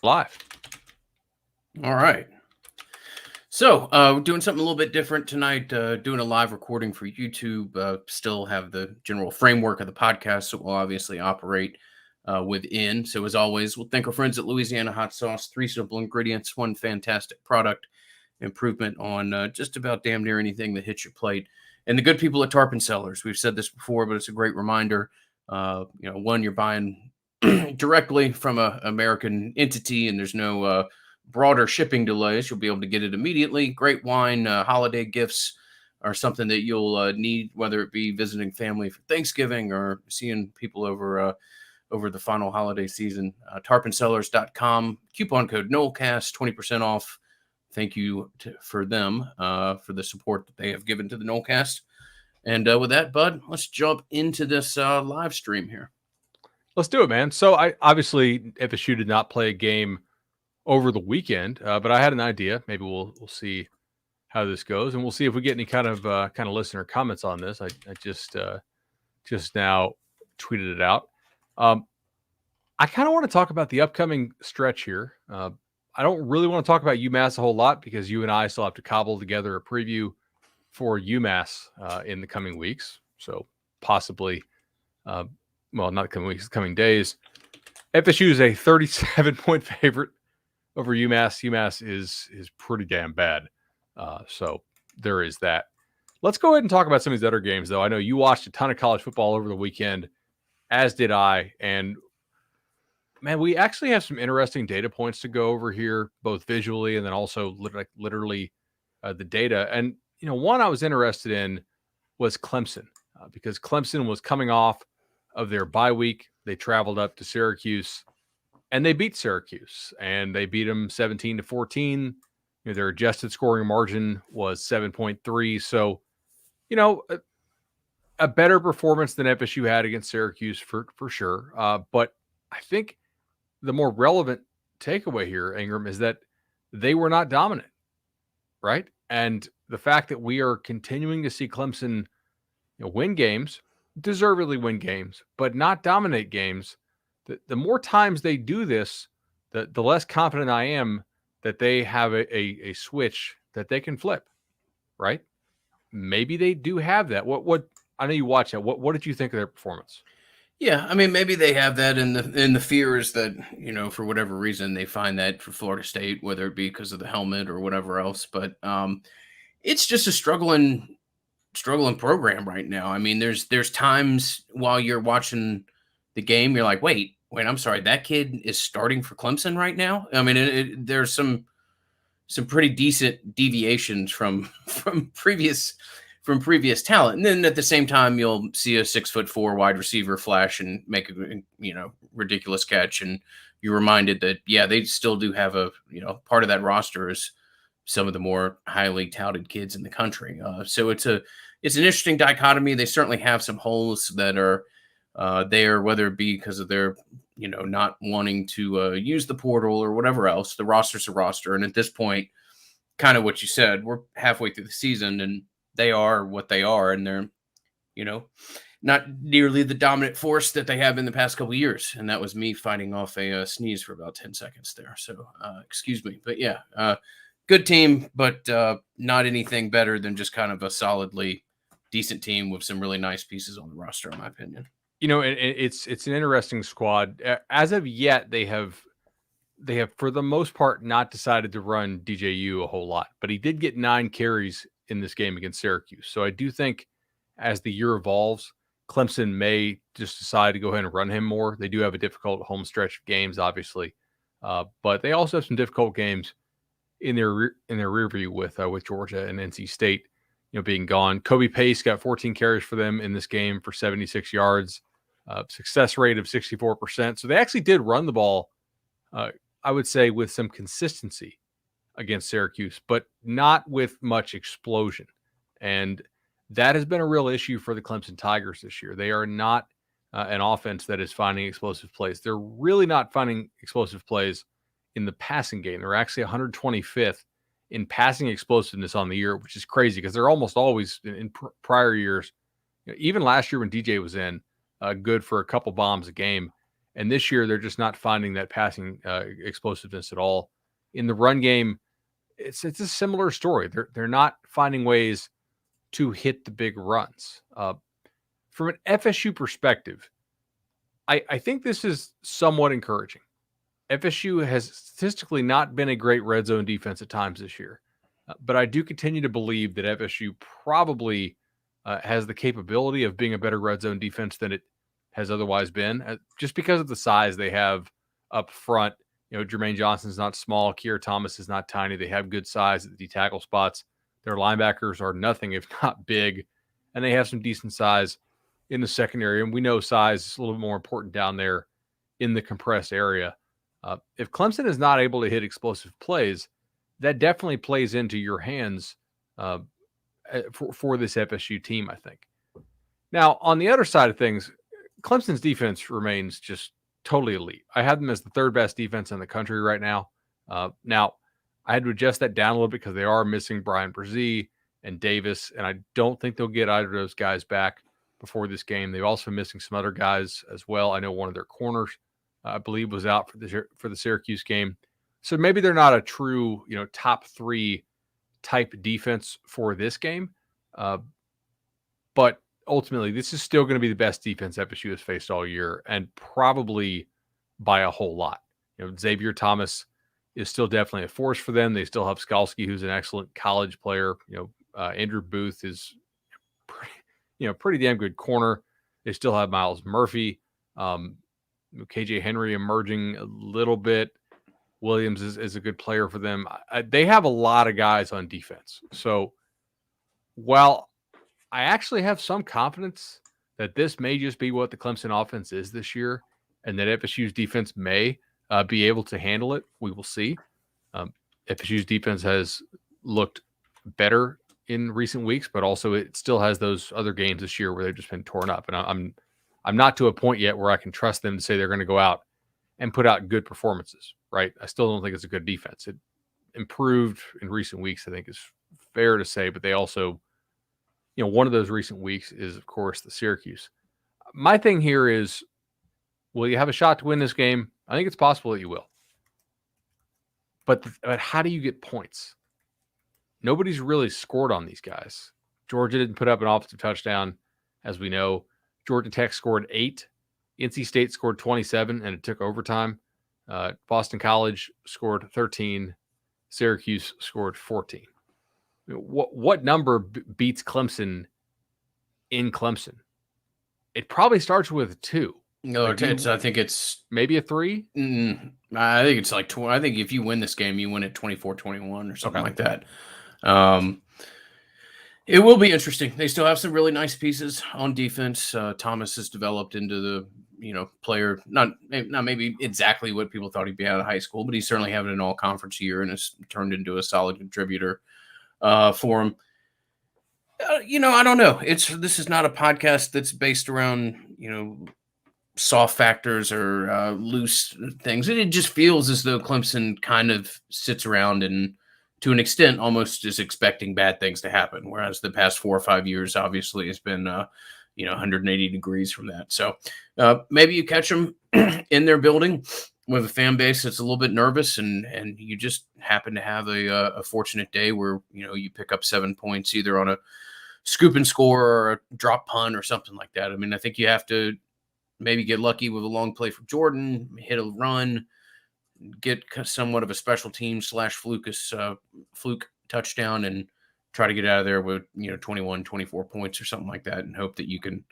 Live. All right. So, we're doing something a little bit different tonight. Doing a live recording for YouTube. Still have the general framework of the podcast, so we'll obviously operate within. So, as always, we'll thank our friends at Louisiana Hot Sauce. 3 simple ingredients, 1 fantastic product. Improvement on just about damn near anything that hits your plate. And the good people at Tarpon Sellers. We've said this before, but it's a great reminder. One, you're buying directly from a American entity, and there's no broader shipping delays. You'll be able to get it immediately. Great wine, holiday gifts are something that you'll need, whether it be visiting family for Thanksgiving or seeing people over the final holiday season. Tarponsellers.com, coupon code Nolecast, 20% off. Thank you for them for the support that they have given to the Nolecast. And with that, Bud, let's jump into this live stream here. Let's do it, man. So I obviously FSU did not play a game over the weekend, but I had an idea. Maybe we'll see how this goes, and we'll see if we get any kind of listener comments on this. I just now tweeted it out. I kind of want to talk about the upcoming stretch here. I don't really want to talk about UMass a whole lot because you and I still have to cobble together a preview for UMass in the coming weeks. So possibly, not the coming weeks, coming days. FSU is a 37-point favorite over UMass. UMass is pretty damn bad. So there is that. Let's go ahead and talk about some of these other games, though. I know you watched a ton of college football over the weekend, as did I. And, man, we actually have some interesting data points to go over here, both visually and then also literally the data. And, one I was interested in was Clemson, because Clemson was coming off of their bye week. They traveled up to Syracuse, and they beat Syracuse, and they beat them 17-14. Their adjusted scoring margin was 7.3. So, a better performance than FSU had against Syracuse for sure. But I think the more relevant takeaway here, Ingram, is that they were not dominant, right? And the fact that we are continuing to see Clemson win games, deservedly win games, but not dominate games, the more times they do this, the less confident I am that they have a switch that they can flip, right? Maybe they do have that. What I know you watch that. What did you think of their performance? Yeah, I mean, maybe they have that in the fear is that, for whatever reason they find that for Florida State, whether it be because of the helmet or whatever else. But it's just a struggling program right now. I mean, there's times while you're watching the game, you're like, wait, I'm sorry, that kid is starting for Clemson right now. I mean, there's some pretty decent deviations from previous talent. And then at the same time, you'll see a 6'4" wide receiver flash and make a ridiculous catch, and you're reminded that they still do have a part of that roster is some of the more highly touted kids in the country. So it's an interesting dichotomy. They certainly have some holes that are there, whether it be because of their not wanting to use the portal or whatever else. The roster's a roster, and at this point, kind of what you said, we're halfway through the season, and they are what they are, and they're not nearly the dominant force that they have in the past couple of years. And that was me fighting off a sneeze for about 10 seconds there, so excuse me. But good team, but not anything better than just kind of a solidly decent team with some really nice pieces on the roster, in my opinion. It's an interesting squad. As of yet, they have for the most part not decided to run DJU a whole lot, but he did get 9 carries in this game against Syracuse. So I do think as the year evolves, Clemson may just decide to go ahead and run him more. They do have a difficult home stretch of games, obviously, but they also have some difficult games in their rear view with Georgia and NC State, being gone. Kobe Pace got 14 carries for them in this game for 76 yards, success rate of 64%. So they actually did run the ball, I would say, with some consistency against Syracuse, but not with much explosion. And that has been a real issue for the Clemson Tigers this year. They are not an offense that is finding explosive plays. They're really not finding explosive plays in the passing game. They're actually 125th in passing explosiveness on the year, which is crazy because they're almost always in prior years, even last year when DJ was in, good for a couple bombs a game. And this year, they're just not finding that passing explosiveness at all. In the run game, it's a similar story. They're not finding ways to hit the big runs. From an FSU perspective, I think this is somewhat encouraging. FSU has statistically not been a great red zone defense at times this year, but I do continue to believe that FSU probably has the capability of being a better red zone defense than it has otherwise been, just because of the size they have up front. Jermaine Johnson's not small. Keir Thomas is not tiny. They have good size at the D tackle spots. Their linebackers are nothing if not big, and they have some decent size in the secondary. And we know size is a little bit more important down there in the compressed area. If Clemson is not able to hit explosive plays, that definitely plays into your hands for this FSU team, I think. Now, on the other side of things, Clemson's defense remains just totally elite. I have them as the third best defense in the country right now. Now, I had to adjust that down a little bit because they are missing Brian Brzee and Davis, and I don't think they'll get either of those guys back before this game. They're also missing some other guys as well. I know one of their corners, I believe, was out for the Syracuse game. So maybe they're not a true, top 3 type defense for this game. But ultimately, this is still going to be the best defense FSU has faced all year, and probably by a whole lot. Xavier Thomas is still definitely a force for them. They still have Skalski, who's an excellent college player. Andrew Booth is pretty damn good corner. They still have Miles Murphy. KJ Henry emerging a little bit. Williams is a good player for them. They have a lot of guys on defense. So while I actually have some confidence that this may just be what the Clemson offense is this year, and that FSU's defense may be able to handle it, we will see. FSU's defense has looked better in recent weeks, but also it still has those other games this year where they've just been torn up. And I'm not to a point yet where I can trust them to say they're going to go out and put out good performances, right? I still don't think it's a good defense. It improved in recent weeks, I think is fair to say, but they also, one of those recent weeks is, of course, the Syracuse. My thing here is, will you have a shot to win this game? I think it's possible that you will. But how do you get points? Nobody's really scored on these guys. Georgia didn't put up an offensive touchdown, as we know. Georgia Tech scored 8. NC State scored 27, and it took overtime. Boston College scored 13. Syracuse scored 14. What number beats Clemson in Clemson? It probably starts with a 2. No, I think it's maybe a 3. I think it's like I think if you win this game, you win it 24-21 or something like that. It will be interesting. They still have some really nice pieces on defense. Thomas has developed into the player, not maybe exactly what people thought he'd be out of high school, but he's certainly having an all-conference year and has turned into a solid contributor for him. I don't know. This is not a podcast that's based around soft factors or loose things. It just feels as though Clemson kind of sits around and, to an extent, almost is expecting bad things to happen. Whereas the past 4 or 5 years, obviously, has been 180 degrees from that. So maybe you catch them in their building with a fan base that's a little bit nervous, and you just happen to have a fortunate day where you pick up 7 points either on a scoop and score or a drop punt or something like that. I mean, I think you have to maybe get lucky with a long play from Jordan, hit a run, get somewhat of a special team / fluke touchdown, and try to get out of there with 21, 24 points or something like that, and hope that you can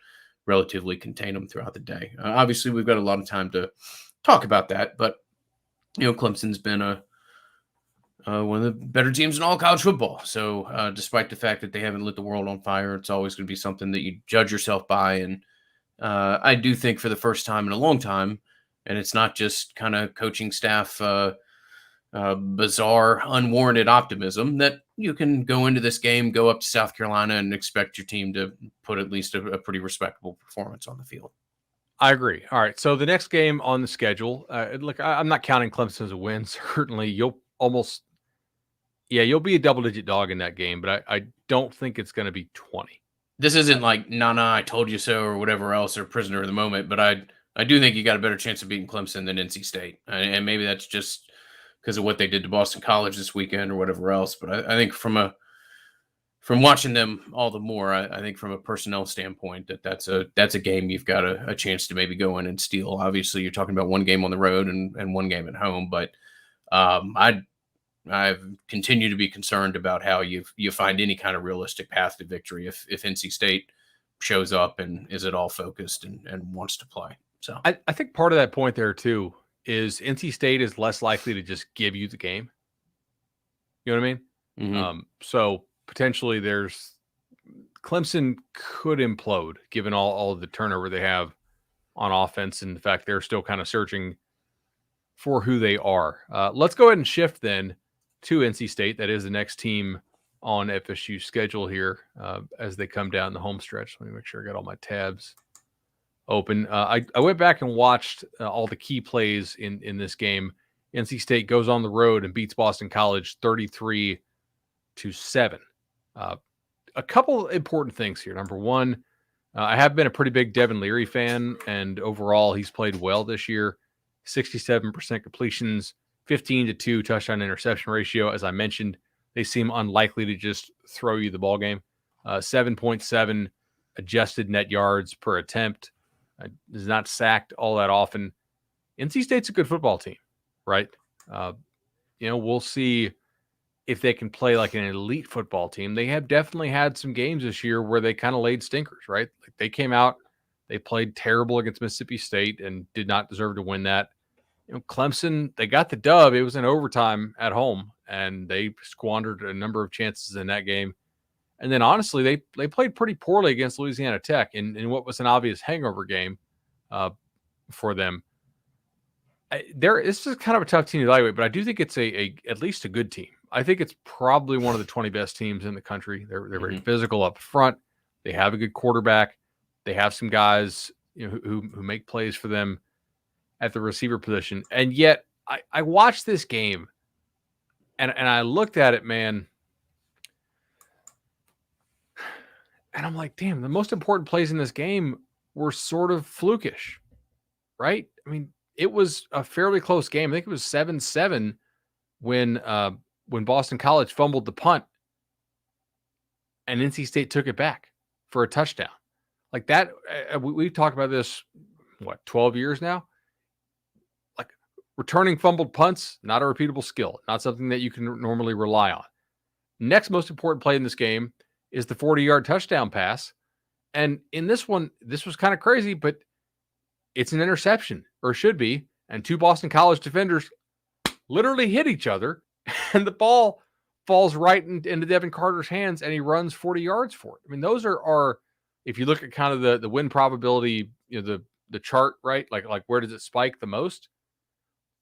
relatively contain them throughout the day. Obviously, we've got a lot of time to talk about that, but Clemson's been one of the better teams in all college football. So despite the fact that they haven't lit the world on fire, it's always going to be something that you judge yourself by. And I do think for the first time in a long time, and it's not just kind of coaching staff bizarre, unwarranted optimism, that you can go into this game, go up to South Carolina, and expect your team to put at least a pretty respectable performance on the field. I agree. All right, so the next game on the schedule, look, I'm not counting Clemson as a win. Certainly, you'll be a double-digit dog in that game, but I don't think it's going to be 20. This isn't like, nah, I told you so, or whatever else, or prisoner of the moment, but I do think you got a better chance of beating Clemson than NC State, and maybe that's just because of what they did to Boston College this weekend or whatever else. But I think from watching them all the more, I think from a personnel standpoint that's a game you've got a chance to maybe go in and steal. Obviously, you're talking about one game on the road and one game at home, but I've continued to be concerned about how you find any kind of realistic path to victory if NC State shows up and is at all focused and wants to play. So I think part of that point there too is NC State is less likely to just give you the game. You know what I mean? mm-hmm. So potentially there's Clemson could implode given all of the turnover they have on offense and the fact they're still kind of searching for who they are. Let's go ahead and shift then to NC State. That is the next team on FSU's schedule here as they come down the home stretch. Let me make sure I got all my tabs open. I went back and watched all the key plays in this game. NC State goes on the road and beats Boston College 33-7. A couple important things here. Number one, I have been a pretty big Devin Leary fan, and overall he's played well this year. 67% completions, 15-2 touchdown interception ratio. As I mentioned, they seem unlikely to just throw you the ball game. 7.7 adjusted net yards per attempt. Is not sacked all that often. NC State's a good football team, right? We'll see if they can play like an elite football team. They have definitely had some games this year where they kind of laid stinkers, right? Like they came out, they played terrible against Mississippi State and did not deserve to win that. Clemson, they got the dub. It was in overtime at home, and they squandered a number of chances in that game. And then, honestly, they played pretty poorly against Louisiana Tech in what was an obvious hangover game for them. This is kind of a tough team to evaluate, but I do think it's at least a good team. I think it's probably one of the 20 best teams in the country. They're very physical up front. They have a good quarterback. They have some guys who make plays for them at the receiver position. And yet I watched this game and I looked at it, man, and I'm like, damn, the most important plays in this game were sort of flukish, right? I mean, it was a fairly close game. I think it was 7-7 when Boston College fumbled the punt and NC State took it back for a touchdown. Like that, we've talked about this, 12 years now? Like returning fumbled punts, not a repeatable skill, not something that you can normally rely on. Next most important play in this game is the 40-yard touchdown pass. And in this one, this was kind of crazy, but it's an interception, or should be. And two Boston College defenders literally hit each other, and the ball falls right into Devin Carter's hands, and he runs 40 yards for it. I mean, those are if you look at kind of the win probability, the chart, right? Like where does it spike the most?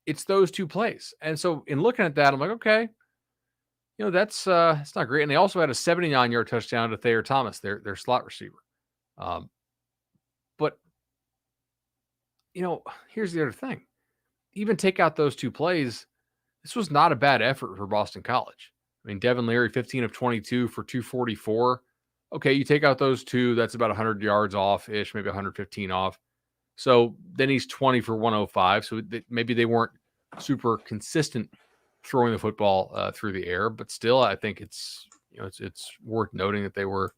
It's those two plays. And so in looking at that, I'm like, okay, that's it's not great. And they also had a 79-yard touchdown to Thayer Thomas, their slot receiver. But here's the other thing. Even take out those two plays, this was not a bad effort for Boston College. I mean, Devin Leary, 15 of 22 for 244. Okay, you take out those two, that's about 100 yards off-ish, maybe 115 off. So then he's 20 for 105. So maybe they weren't super consistent throwing the football through the air, but still, I think it's worth noting that they were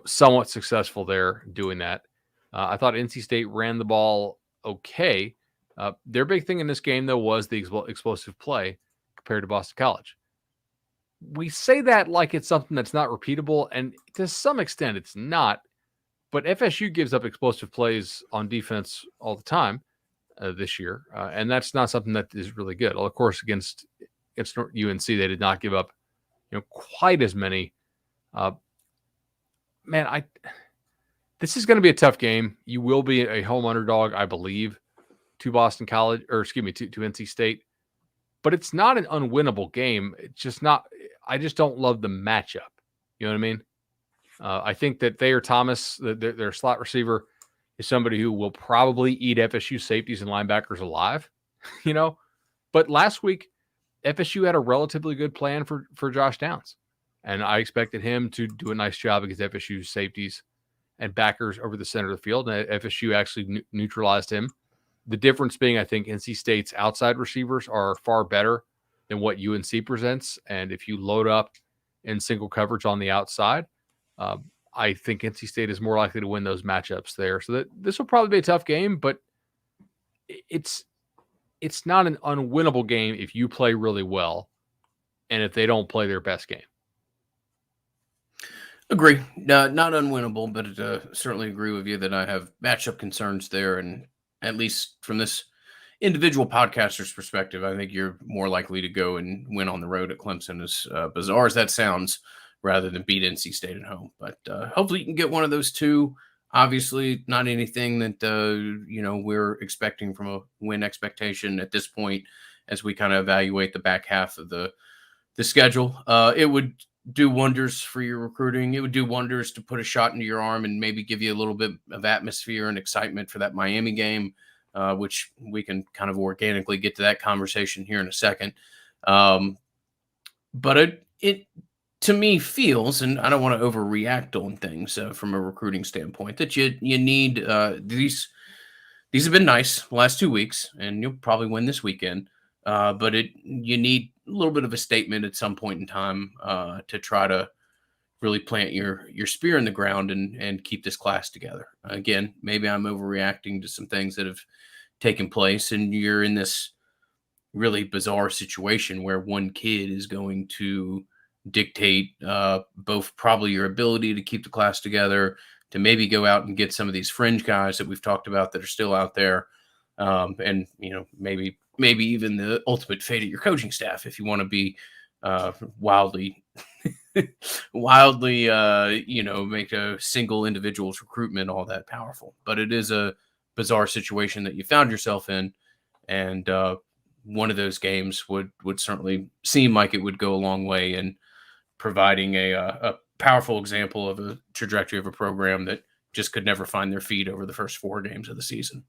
somewhat successful there doing that. I thought NC State ran the ball okay. Their big thing in this game, though, was the explosive play compared to Boston College. We say that like it's something that's not repeatable, and to some extent it's not, but FSU gives up explosive plays on defense all the time this year, and that's not something that is really good. Well, of course, against UNC, they did not give up quite as many. This is going to be a tough game. You will be a home underdog, I believe, to Boston College, or excuse me, to NC State. But it's not an unwinnable game. It's just not. I just don't love the matchup. You know what I mean? I think that Thayer Thomas, their slot receiver, is somebody who will probably eat FSU safeties and linebackers alive. But last week, FSU had a relatively good plan for Josh Downs, and I expected him to do a nice job against FSU safeties and backers over the center of the field, and FSU actually neutralized him. The difference being, I think NC State's outside receivers are far better than what UNC presents, and if you load up in single coverage on the outside, I think NC State is more likely to win those matchups there. So this will probably be a tough game, but it's not an unwinnable game if you play really well and if they don't play their best game. Agree. Not unwinnable, but certainly agree with you that I have matchup concerns there. And at least from this individual podcaster's perspective, I think you're more likely to go and win on the road at Clemson, as bizarre as that sounds, rather than beat NC State at home. But hopefully you can get one of those two. Obviously, not anything that we're expecting from a win expectation at this point as we kind of evaluate the back half of the schedule. It would do wonders for your recruiting. It would do wonders to put a shot into your arm and maybe give you a little bit of atmosphere and excitement for that Miami game, which we can kind of organically get to that conversation here in a second. But it to me feels, and I don't want to overreact on things from a recruiting standpoint, that you need these have been nice the last 2 weeks, and you'll probably win this weekend. But you need a little bit of a statement at some point in time to try to really plant your spear in the ground and keep this class together. Again, maybe I'm overreacting to some things that have taken place, and you're in this really bizarre situation where one kid is going to dictate both probably your ability to keep the class together, to maybe go out and get some of these fringe guys that we've talked about that are still out there, and maybe even the ultimate fate of your coaching staff if you want to be wildly make a single individual's recruitment all that powerful. But it is a bizarre situation that you found yourself in, and one of those games would certainly seem like it would go a long way in providing a powerful example of a trajectory of a program that just could never find their feet over the first 4 games of the season.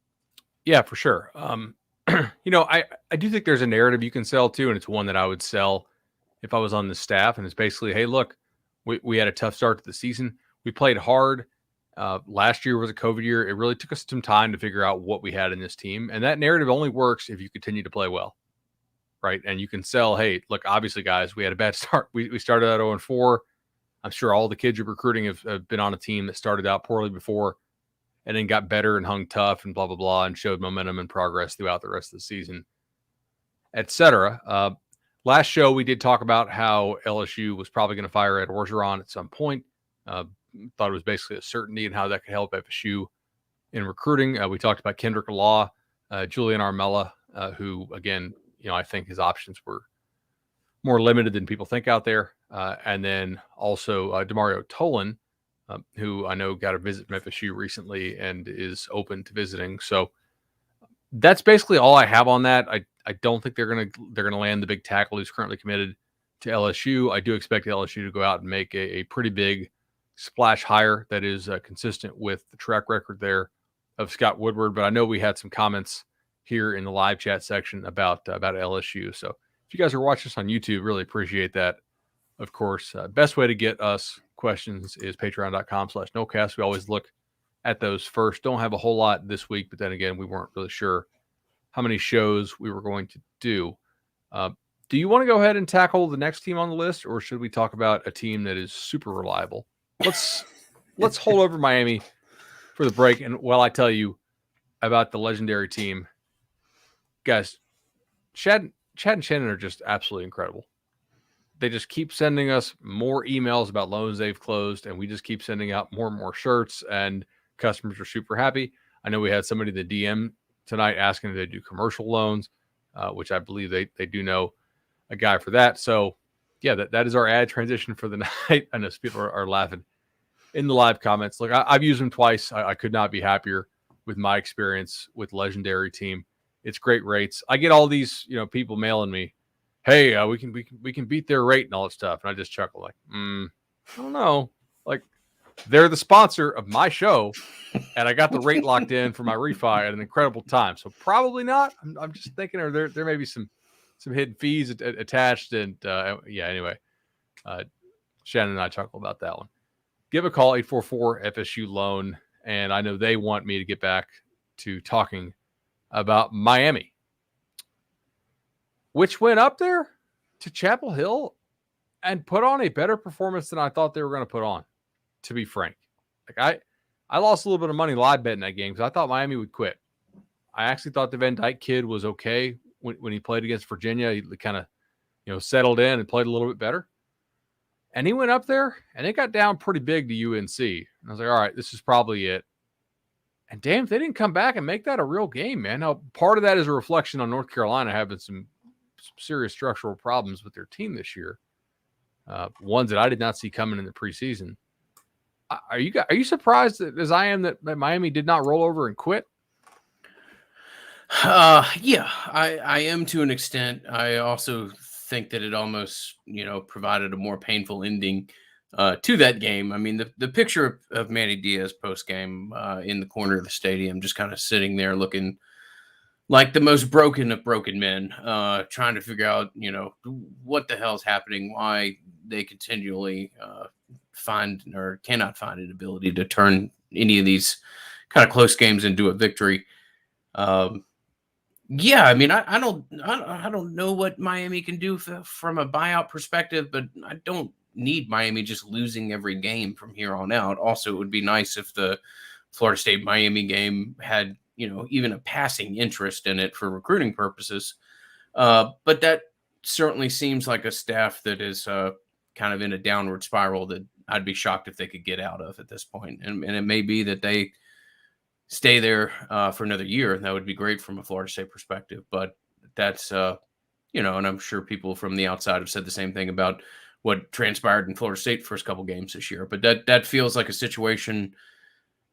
Yeah, for sure. I do think there's a narrative you can sell too, and it's one that I would sell if I was on the staff. And it's basically, hey, look, we had a tough start to the season. We played hard. Last year was a COVID year. It really took us some time to figure out what we had in this team. And that narrative only works if you continue to play well, right? And you can sell, hey, look, obviously, guys, we had a bad start. We started out 0-4. I'm sure all the kids you're recruiting have been on a team that started out poorly before and then got better and hung tough and blah, blah, blah, and showed momentum and progress throughout the rest of the season, et cetera. Last show, we did talk about how LSU was probably going to fire Ed Orgeron at some point. Thought it was basically a certainty and how that could help FSU in recruiting. We talked about Kendrick Law, Julian Armella, who, again, I think his options were more limited than people think out there. And then also Demario Tolan, who I know got a visit from FSU recently and is open to visiting. So that's basically all I have on that. I don't think they're gonna land the big tackle who's currently committed to LSU. I do expect LSU to go out and make a pretty big splash hire that is consistent with the track record there of Scott Woodward. But I know we had some comments here in the live chat section about LSU. So if you guys are watching this on YouTube, really appreciate that. Of course, best way to get us questions is patreon.com/Nolecast. We always look at those first. Don't have a whole lot this week, but then again, we weren't really sure how many shows we were going to do. Do you want to go ahead and tackle the next team on the list, or should we talk about a team that is super reliable? Let's hold over Miami for the break. And while I tell you about the legendary team, guys, Chad and Shannon are just absolutely incredible. They just keep sending us more emails about loans they've closed, and we just keep sending out more and more shirts, and customers are super happy. I know we had somebody in the DM tonight asking if they do commercial loans, which I believe they do know a guy for that. So, yeah, that is our ad transition for the night. I know people are laughing in the live comments. Look, I've used them twice. I could not be happier with my experience with Legendary Team. It's great rates. I get all these people mailing me, hey, we can beat their rate and all that stuff. And I just chuckle like, I don't know. Like, they're the sponsor of my show, and I got the rate locked in for my refi at an incredible time. So probably not. I'm just thinking there may be some hidden fees attached. And anyway, Shannon and I chuckle about that one. give a call, 844 FSU Loan. And I know they want me to get back to talking about Miami, which went up there to Chapel Hill and put on a better performance than I thought they were going to put on, to be frank. Like I lost a little bit of money live betting that game because I thought Miami would quit. I actually thought the Van Dyke kid was okay when he played against Virginia. He kind of, settled in and played a little bit better. And he went up there and it got down pretty big to UNC. And I was like, all right, this is probably it. And damn, if they didn't come back and make that a real game, man. Now, part of that is a reflection on North Carolina having some serious structural problems with their team this year. Ones that I did not see coming in the preseason. Are you surprised as I am that Miami did not roll over and quit? Yeah, I am to an extent. I also think that it almost, provided a more painful ending to that game. I mean, the picture of Manny Diaz post game in the corner of the stadium, just kind of sitting there looking like the most broken of broken men, trying to figure out, what the hell's happening, why they continually find or cannot find an ability to turn any of these kind of close games into a victory. Yeah, I mean, I don't know what Miami can do from a buyout perspective, but I don't need Miami just losing every game from here on out. Also, it would be nice if the Florida State Miami game had, even a passing interest in it for recruiting purposes. But that certainly seems like a staff that is kind of in a downward spiral that I'd be shocked if they could get out of at this point. And it may be that they stay there for another year, and that would be great from a Florida State perspective. But that's, and I'm sure people from the outside have said the same thing about what transpired in Florida State first couple games this year. But that feels like a situation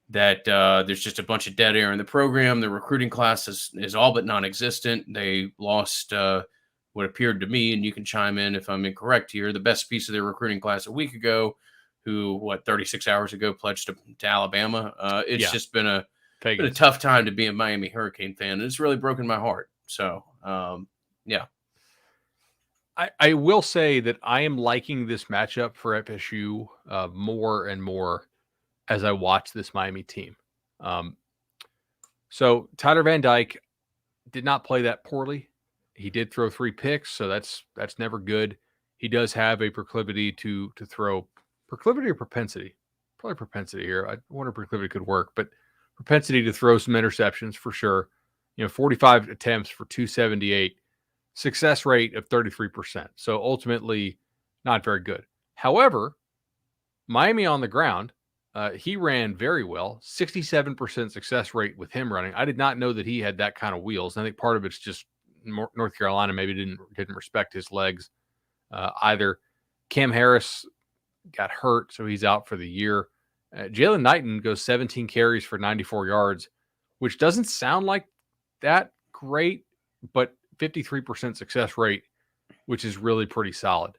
that there's just a bunch of dead air in the program. The recruiting class is all but non-existent. They lost what appeared to me, and you can chime in if I'm incorrect here, the best piece of their recruiting class a week ago, who 36 hours ago pledged to Alabama. It's just been a tough time to be a Miami Hurricane fan. And it's really broken my heart. So, yeah. I will say that I am liking this matchup for FSU more and more as I watch this Miami team. So Tyler Van Dyke did not play that poorly. He did throw 3 picks, so that's never good. He does have a proclivity to throw. Proclivity or propensity? Probably propensity here. I wonder if proclivity could work, but propensity to throw some interceptions for sure. 45 attempts for 278, success rate of 33%. So ultimately, not very good. However, Miami on the ground, he ran very well. 67% success rate with him running. I did not know that he had that kind of wheels. I think part of it's just North Carolina maybe didn't respect his legs either. Cam Harris got hurt, so he's out for the year. Jalen Knighton goes 17 carries for 94 yards, which doesn't sound like that great, but 53% success rate, which is really pretty solid.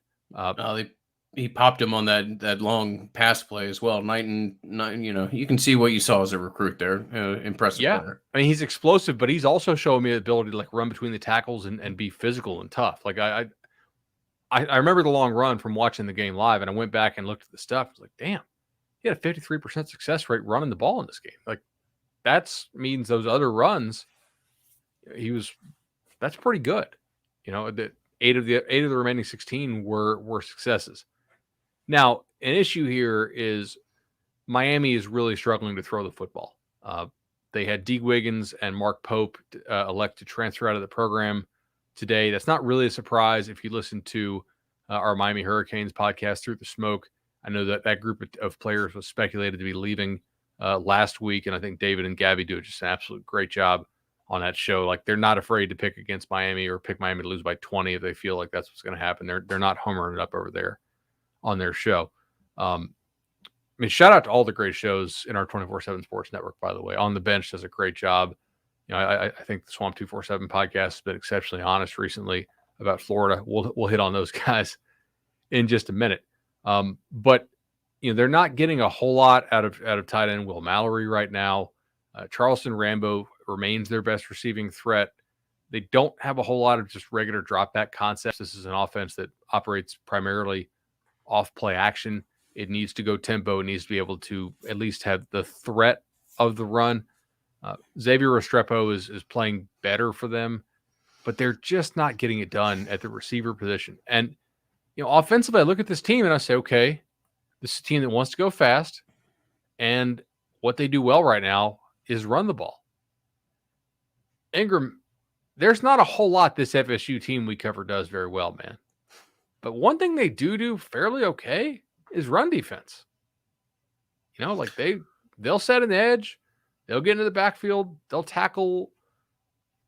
He popped him on that long pass play as well. Knighton, you can see what you saw as a recruit there. Impressive player. I mean, he's explosive, but he's also showing me the ability to run between the tackles and be physical and tough. I remember the long run from watching the game live, and I went back and looked at the stuff. I was like, damn, he had a 53% success rate running the ball in this game. That means those other runs, that's pretty good. The eight of the remaining 16 were successes. Now, an issue here is Miami is really struggling to throw the football. They had D. Wiggins and Mark Pope elect to transfer out of the program today. That's not really a surprise if you listen to our Miami Hurricanes podcast, Through the Smoke. I know that group of players was speculated to be leaving last week, and I think David and Gabby do just an absolute great job on that show. They're not afraid to pick against Miami or pick Miami to lose by 20 if they feel like that's what's going to happen. They're not homering it up over there on their show. Shout out to all the great shows in our 24/7 Sports Network, by the way. On the Bench does a great job. I think the Swamp 247 podcast has been exceptionally honest recently about Florida. We'll hit on those guys in just a minute. But they're not getting a whole lot out of tight end Will Mallory right now. Charleston Rambo remains their best receiving threat. They don't have a whole lot of just regular drop back concepts. This is an offense that operates primarily off play action. It needs to go tempo. It needs to be able to at least have the threat of the run. Xavier Restrepo is playing better for them, but they're just not getting it done at the receiver position. And, offensively, I look at this team and I say, okay, this is a team that wants to go fast. And what they do well right now is run the ball. Ingram, there's not a whole lot this FSU team we cover does very well, man. But one thing they do fairly okay is run defense. Like they'll set an edge, they'll get into the backfield, they'll tackle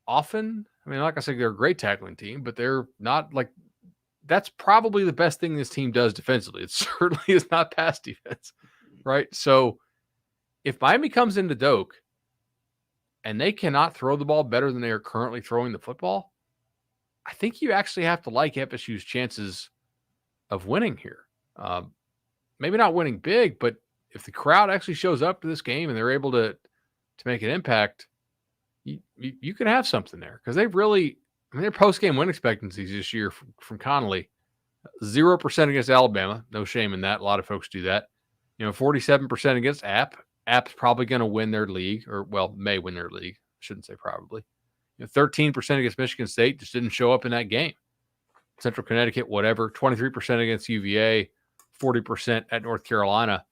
often. I mean, like I said, they're a great tackling team, but they're not like that's probably the best thing this team does defensively. It certainly is not pass defense, right? So if Miami comes into Doak and they cannot throw the ball better than they are currently throwing the football, I think you actually have to like FSU's chances of winning here. Maybe not winning big, but if the crowd actually shows up to this game and they're able to make an impact, you could have something there because they really, their post-game win expectancies this year from Connolly, 0% against Alabama. No shame in that. A lot of folks do that. 47% against App. App's probably going to win their league, or may win their league. Shouldn't say probably. 13% against Michigan State, just didn't show up in that game. Central Connecticut, whatever. 23% against UVA, 40% at North Carolina.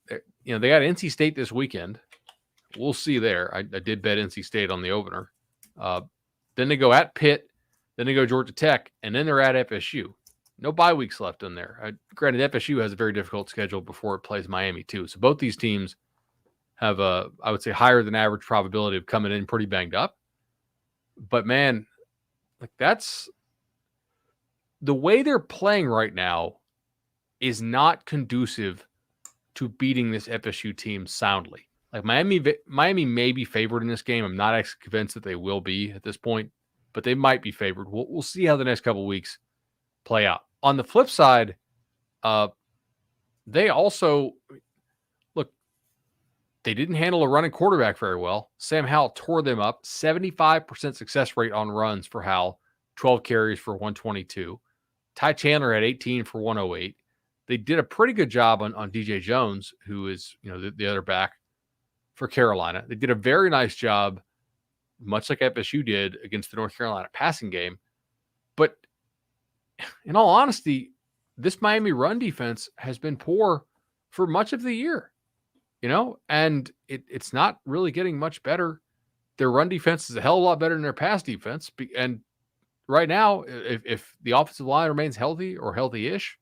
They got NC State this weekend. We'll see there. I did bet NC State on the opener. Then they go at Pitt. Then they go Georgia Tech. And then they're at FSU. No bye weeks left in there. Granted, FSU has a very difficult schedule before it plays Miami, too. So both these teams have I would say, higher than average probability of coming in pretty banged up. But, man, that's the way they're playing right now is not conducive to beating this FSU team soundly. Miami may be favored in this game. I'm not actually convinced that they will be at this point, but they might be favored. We'll see how the next couple of weeks play out. On the flip side, they also they didn't handle a running quarterback very well. Sam Howell tore them up. 75% success rate on runs for Howell, 12 carries for 122. Ty Chandler had 18 for 108. They did a pretty good job on DJ Jones, who is the other back for Carolina. They did a very nice job, much like FSU did against the North Carolina passing game. But in all honesty, this Miami run defense has been poor for much of the year, and it's not really getting much better. Their run defense is a hell of a lot better than their pass defense. And right now, if the offensive line remains healthy or healthy-ish,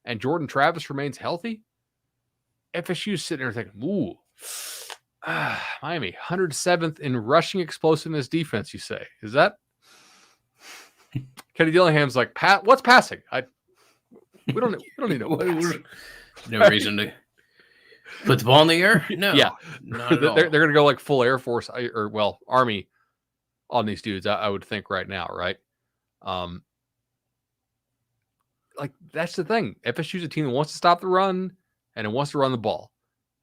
and Jordan Travis remains healthy, FSU's sitting there thinking, ooh, Miami, 107th in rushing explosiveness defense, you say. Is that? Kenny Dillingham's like, what's passing? We don't need to. No reason to put the ball in the air? No. Yeah. Not at all. They're going to go like full Air Force Army on these dudes, I would think right now, right? That's the thing. FSU's a team that wants to stop the run and it wants to run the ball.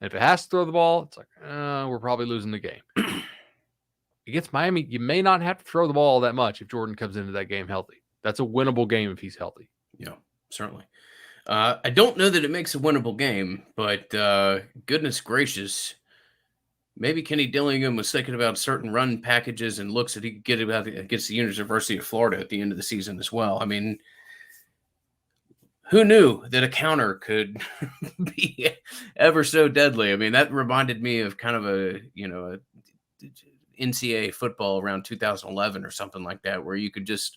And if it has to throw the ball, it's like, we're probably losing the game. Against Miami, you may not have to throw the ball that much if Jordan comes into that game healthy. That's a winnable game if he's healthy. Yeah, certainly. I don't know that it makes a winnable game, but goodness gracious, maybe Kenny Dillingham was thinking about certain run packages and looks that he could get about against the University of Florida at the end of the season as well. I mean, who knew that a counter could be ever so deadly? I mean, that reminded me of kind of a NCAA football around 2011 or something like that, where you could just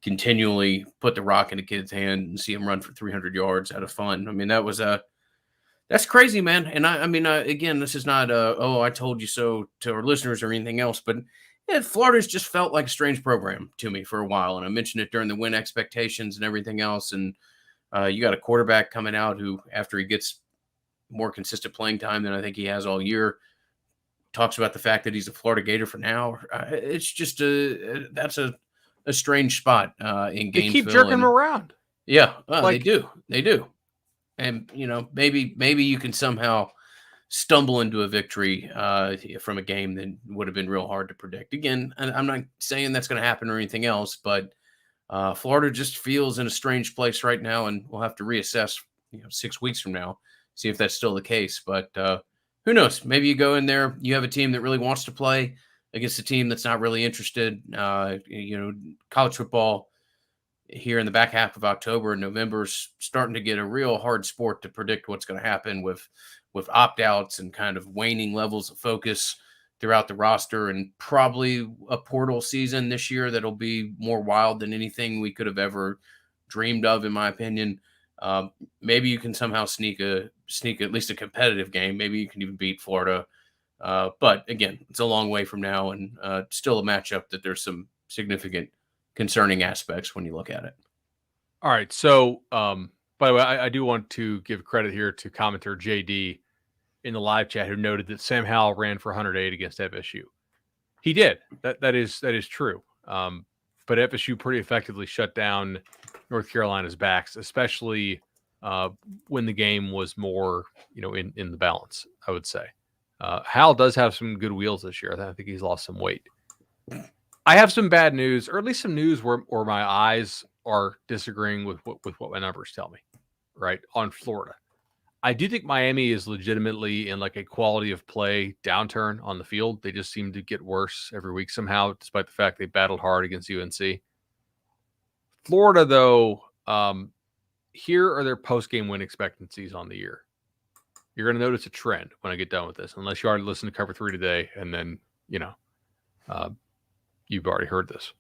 continually put the rock in a kid's hand and see him run for 300 yards out of fun. I mean, that's crazy, man. And I mean, again, this is not I told you so to our listeners or anything else, but Florida's just felt like a strange program to me for a while. And I mentioned it during the win expectations and everything else. And you got a quarterback coming out who, after he gets more consistent playing time than I think he has all year, talks about the fact that he's a Florida Gator for now. It's just that's a strange spot in Gainesville. They keep jerking him around. Yeah, they do. And, maybe you can somehow stumble into a victory from a game that would have been real hard to predict. Again, I'm not saying that's going to happen or anything else, but Florida just feels in a strange place right now, and we'll have to reassess, 6 weeks from now, see if that's still the case. But who knows? Maybe you go in there, you have a team that really wants to play against a team that's not really interested. College football here in the back half of October and November is starting to get a real hard sport to predict what's going to happen with opt-outs and kind of waning levels of focus throughout the roster, and probably a portal season this year that'll be more wild than anything we could have ever dreamed of, in my opinion. Maybe you can somehow sneak at least a competitive game. Maybe you can even beat Florida. But again, it's a long way from now, and still a matchup that there's some significant concerning aspects when you look at it. All right. So, by the way, I do want to give credit here to commenter JD in the live chat, who noted that Sam Howell ran for 108 against FSU. He did. That is true. But FSU pretty effectively shut down North Carolina's backs, especially when the game was more, in the balance, I would say. Howell does have some good wheels this year. I think he's lost some weight. I have some bad news, or at least some news where my eyes are disagreeing with what my numbers tell me, right, on Florida. I do think Miami is legitimately in like a quality of play downturn on the field. They just seem to get worse every week somehow, despite the fact they battled hard against UNC. Florida, though, here are their post-game win expectancies on the year. You're going to notice a trend when I get done with this, unless you already listened to Cover 3 today, and then, you've already heard this.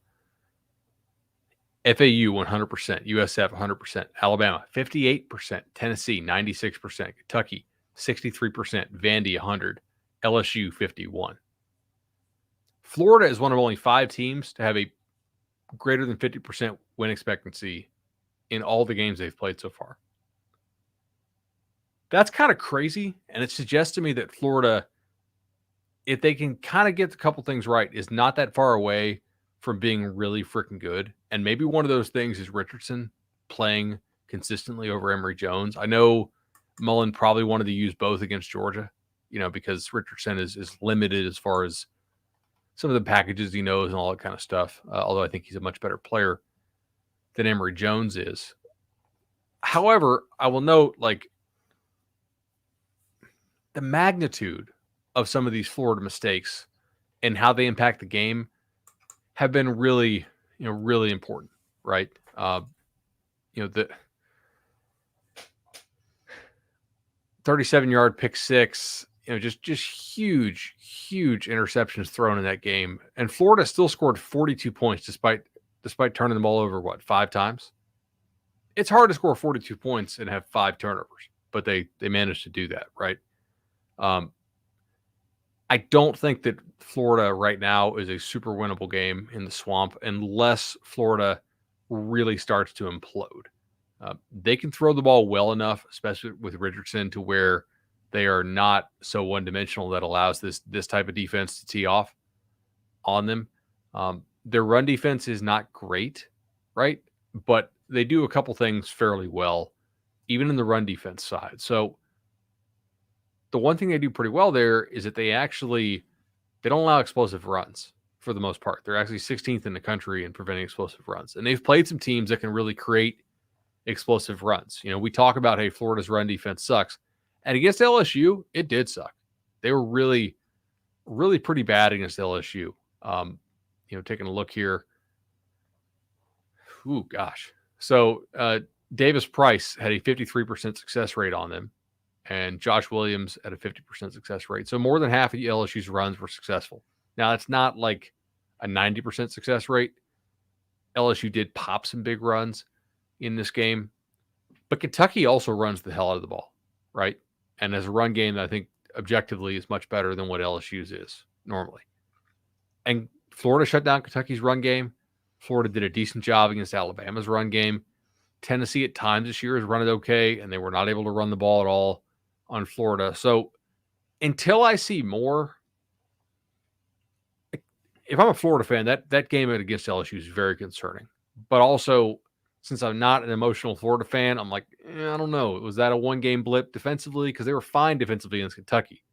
FAU 100%, USF 100%, Alabama 58%, Tennessee 96%, Kentucky 63%, Vandy 100, LSU 51. Florida is one of only 5 teams to have a greater than 50% win expectancy in all the games they've played so far. That's kind of crazy, and it suggests to me that Florida, if they can kind of get a couple things right, is not that far away from being really freaking good. And maybe one of those things is Richardson playing consistently over Emory Jones. I know Mullen probably wanted to use both against Georgia, because Richardson is limited as far as some of the packages he knows and all that kind of stuff. Although I think he's a much better player than Emory Jones is. However, I will note, the magnitude of some of these Florida mistakes and how they impact the game have been really, really important, right? The 37-yard pick six, just huge interceptions thrown in that game. And Florida still scored 42 points despite turning the ball over, 5 times? It's hard to score 42 points and have 5 turnovers, but they managed to do that, right? I don't think that Florida right now is a super winnable game in the swamp unless Florida really starts to implode. They can throw the ball well enough, especially with Richardson, to where they are not so one-dimensional that allows this type of defense to tee off on them. Their run defense is not great, right? But they do a couple things fairly well, even in the run defense side. So the one thing they do pretty well there is that they don't allow explosive runs for the most part. They're actually 16th in the country in preventing explosive runs. And they've played some teams that can really create explosive runs. We talk about, hey, Florida's run defense sucks. And against LSU, it did suck. They were really, really pretty bad against LSU. Taking a look here. Ooh, gosh. So Davis Price had a 53% success rate on them, and Josh Williams at a 50% success rate. So more than half of LSU's runs were successful. Now, it's not like a 90% success rate. LSU did pop some big runs in this game, but Kentucky also runs the hell out of the ball, right? And as a run game, I think objectively is much better than what LSU's is normally. And Florida shut down Kentucky's run game. Florida did a decent job against Alabama's run game. Tennessee at times this year has run it okay, and they were not able to run the ball at all on Florida. So until I see more, if I'm a Florida fan, that game against LSU is very concerning. But also, since I'm not an emotional Florida fan, I'm like, I don't know. Was that a one-game blip defensively? Because they were fine defensively against Kentucky.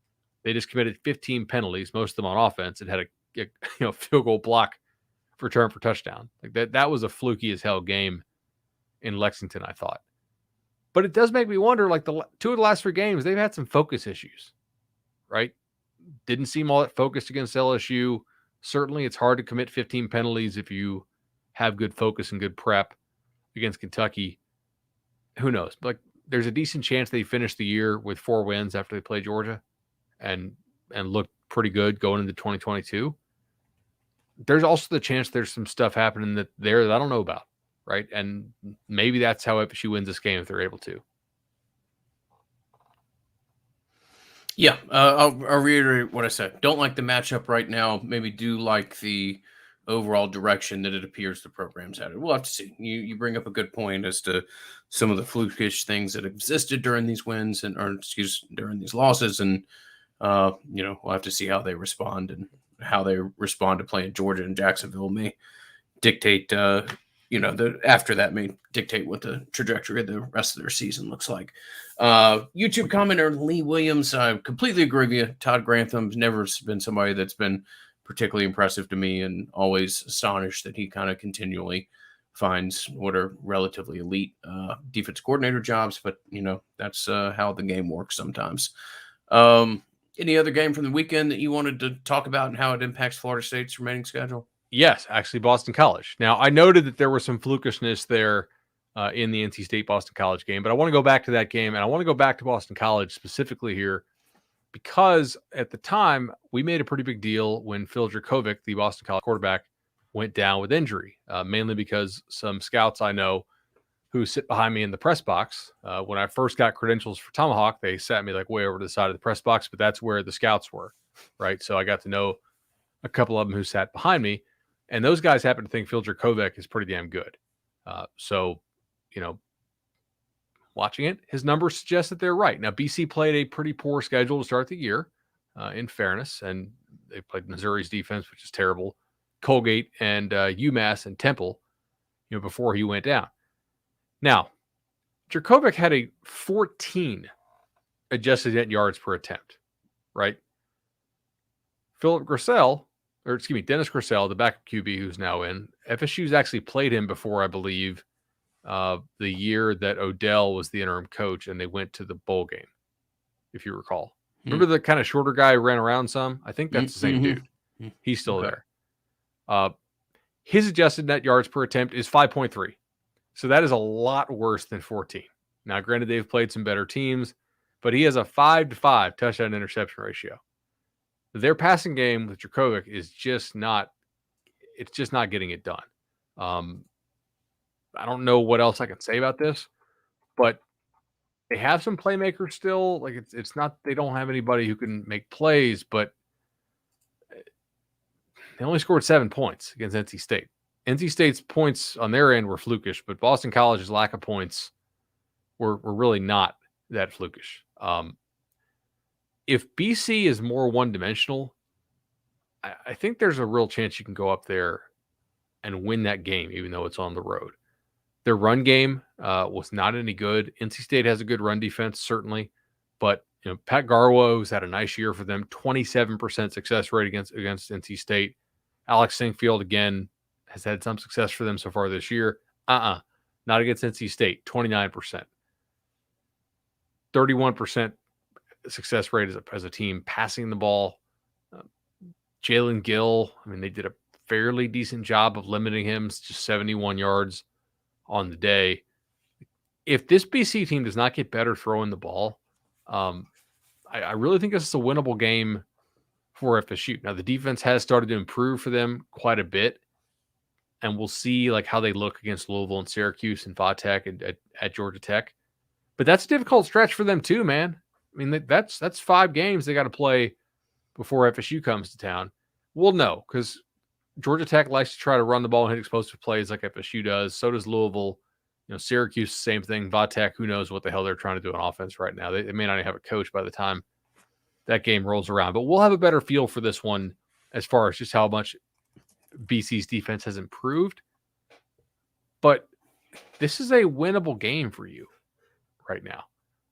They just committed 15 penalties, most of them on offense, and had a field goal block return for touchdown. Like that was a fluky as hell game in Lexington, I thought. But it does make me wonder, like the two of the last 3 games, they've had some focus issues, right? Didn't seem all that focused against LSU. Certainly, it's hard to commit 15 penalties if you have good focus and good prep against Kentucky. Who knows? Like, there's a decent chance they finish the year with 4 wins after they play Georgia and look pretty good going into 2022. There's also the chance there's some stuff happening that I don't know about, right? And maybe that's how FSU wins this game if they're able to. Yeah, I'll reiterate what I said. Don't like the matchup right now. Maybe do like the overall direction that it appears the program's headed. We'll have to see. You bring up a good point as to some of the flukish things that existed during these wins during these losses, and we'll have to see how they respond, and how they respond to playing Georgia and Jacksonville may dictate. After that may dictate what the trajectory of the rest of their season looks like. YouTube commenter Lee Williams, I completely agree with you. Todd Grantham's never been somebody that's been particularly impressive to me, and always astonished that he kind of continually finds what are relatively elite defense coordinator jobs. But, that's how the game works sometimes. Any other game from the weekend that you wanted to talk about and how it impacts Florida State's remaining schedule? Yes, actually, Boston College. Now, I noted that there was some flukishness there in the NC State-Boston College game, but I want to go back to that game, and I want to go back to Boston College specifically here, because at the time, we made a pretty big deal when Phil Dracovic, the Boston College quarterback, went down with injury, mainly because some scouts I know who sit behind me in the press box, when I first got credentials for Tomahawk, they sat me like way over to the side of the press box, but that's where the scouts were, right? So I got to know a couple of them who sat behind me, and those guys happen to think Phil Dracovic is pretty damn good. So, watching it, his numbers suggest that they're right. Now, BC played a pretty poor schedule to start the year, in fairness, and they played Missouri's defense, which is terrible, Colgate and UMass and Temple, before he went down. Now, Dracovic had a 14 adjusted net yards per attempt, right? Dennis Grissel, the backup QB who's now in, FSU's actually played him before, I believe, the year that Odell was the interim coach and they went to the bowl game, if you recall. Remember the kind of shorter guy who ran around some? I think that's the same dude. He's still there. His adjusted net yards per attempt is 5.3. So that is a lot worse than 14. Now, granted, they've played some better teams, but he has a 5-5 touchdown interception ratio. Their passing game with Dracovic is just not getting it done. I don't know what else I can say about this, but they have some playmakers still. Like it's not, they don't have anybody who can make plays, but they only scored 7 points against NC State. NC State's points on their end were flukish, but Boston College's lack of points were really not that flukish. If BC is more one-dimensional, I think there's a real chance you can go up there and win that game, even though it's on the road. Their run game was not any good. NC State has a good run defense, certainly, but Pat Garwo's had a nice year for them. 27% success rate against NC State. Alex Sinkfield again has had some success for them so far this year. Not against NC State. 29%. 31% success rate as a team passing the ball. Jalen Gill, they did a fairly decent job of limiting him, just 71 yards on the day. If this BC team does not get better throwing the ball, I really think this is a winnable game for FSU. Now, the defense has started to improve for them quite a bit, and we'll see how they look against Louisville and Syracuse and Vatech at Georgia Tech. But that's a difficult stretch for them too, man. That's 5 games they got to play before FSU comes to town. We'll know, because Georgia Tech likes to try to run the ball and hit explosive plays like FSU does. So does Louisville. Syracuse, same thing. Vatech, who knows what the hell they're trying to do on offense right now. They may not even have a coach by the time that game rolls around. But we'll have a better feel for this one as far as just how much BC's defense has improved. But this is a winnable game for you right now.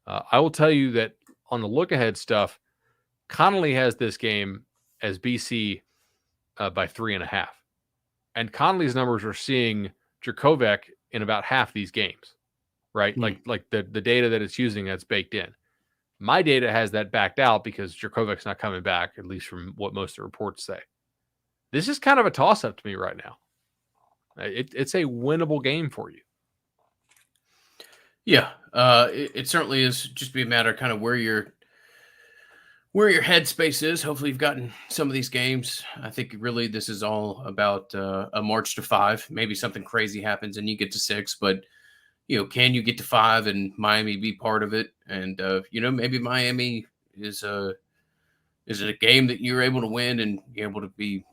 I will tell you that on the look-ahead stuff, Connolly has this game as BC by 3.5. And Connolly's numbers are seeing Dracovic in about half these games, right? Like the data that it's using that's baked in. My data has that backed out because Jurkovec's not coming back, at least from what most of the reports say. This is kind of a toss-up to me right now. It's a winnable game for you. Yeah, it certainly is. Just be a matter of kind of where your headspace is. Hopefully, you've gotten some of these games. I think really this is all about a march to 5. Maybe something crazy happens and you get to 6, but can you get to 5 and Miami be part of it? And maybe Miami is it a game that you're able to win and you're able to be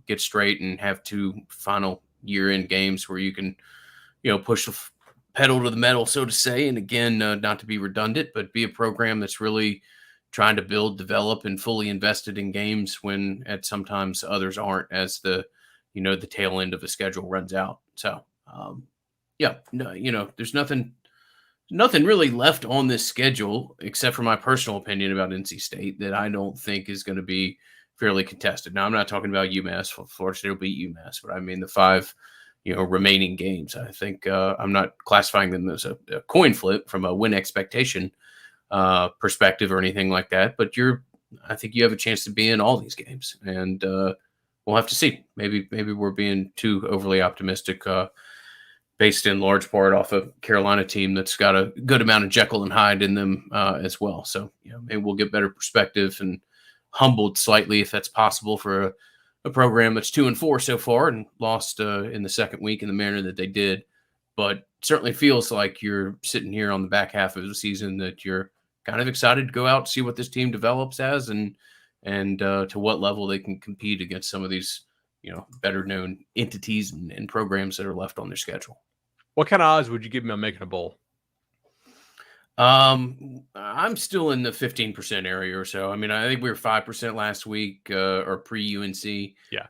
get straight and have 2 final year-end games where you can push the pedal to the metal, so to say. And again, not to be redundant, but be a program that's really trying to build, develop, and fully invested in games when at sometimes others aren't, as the tail end of the schedule runs out. So there's nothing really left on this schedule except for my personal opinion about NC State that I don't think is going to be fairly contested. Now, I'm not talking about UMass. Florida State will beat UMass, but I mean the 5 remaining games. I think I'm not classifying them as a coin flip from a win expectation perspective or anything like that, but I think you have a chance to be in all these games, and we'll have to see. Maybe we're being too overly optimistic, based in large part off a Carolina team that's got a good amount of Jekyll and Hyde in them as well. So maybe we'll get better perspective and humbled slightly, if that's possible, for a program that's 2-4 so far and lost in the second week in the manner that they did. But certainly feels like you're sitting here on the back half of the season that you're kind of excited to go out, see what this team develops as, and to what level they can compete against some of these better known entities and programs that are left on their schedule. What kind of odds would you give me on making a bowl? I'm still in the 15% area or so. I mean, I think we were 5% last week, or pre-UNC. Yeah.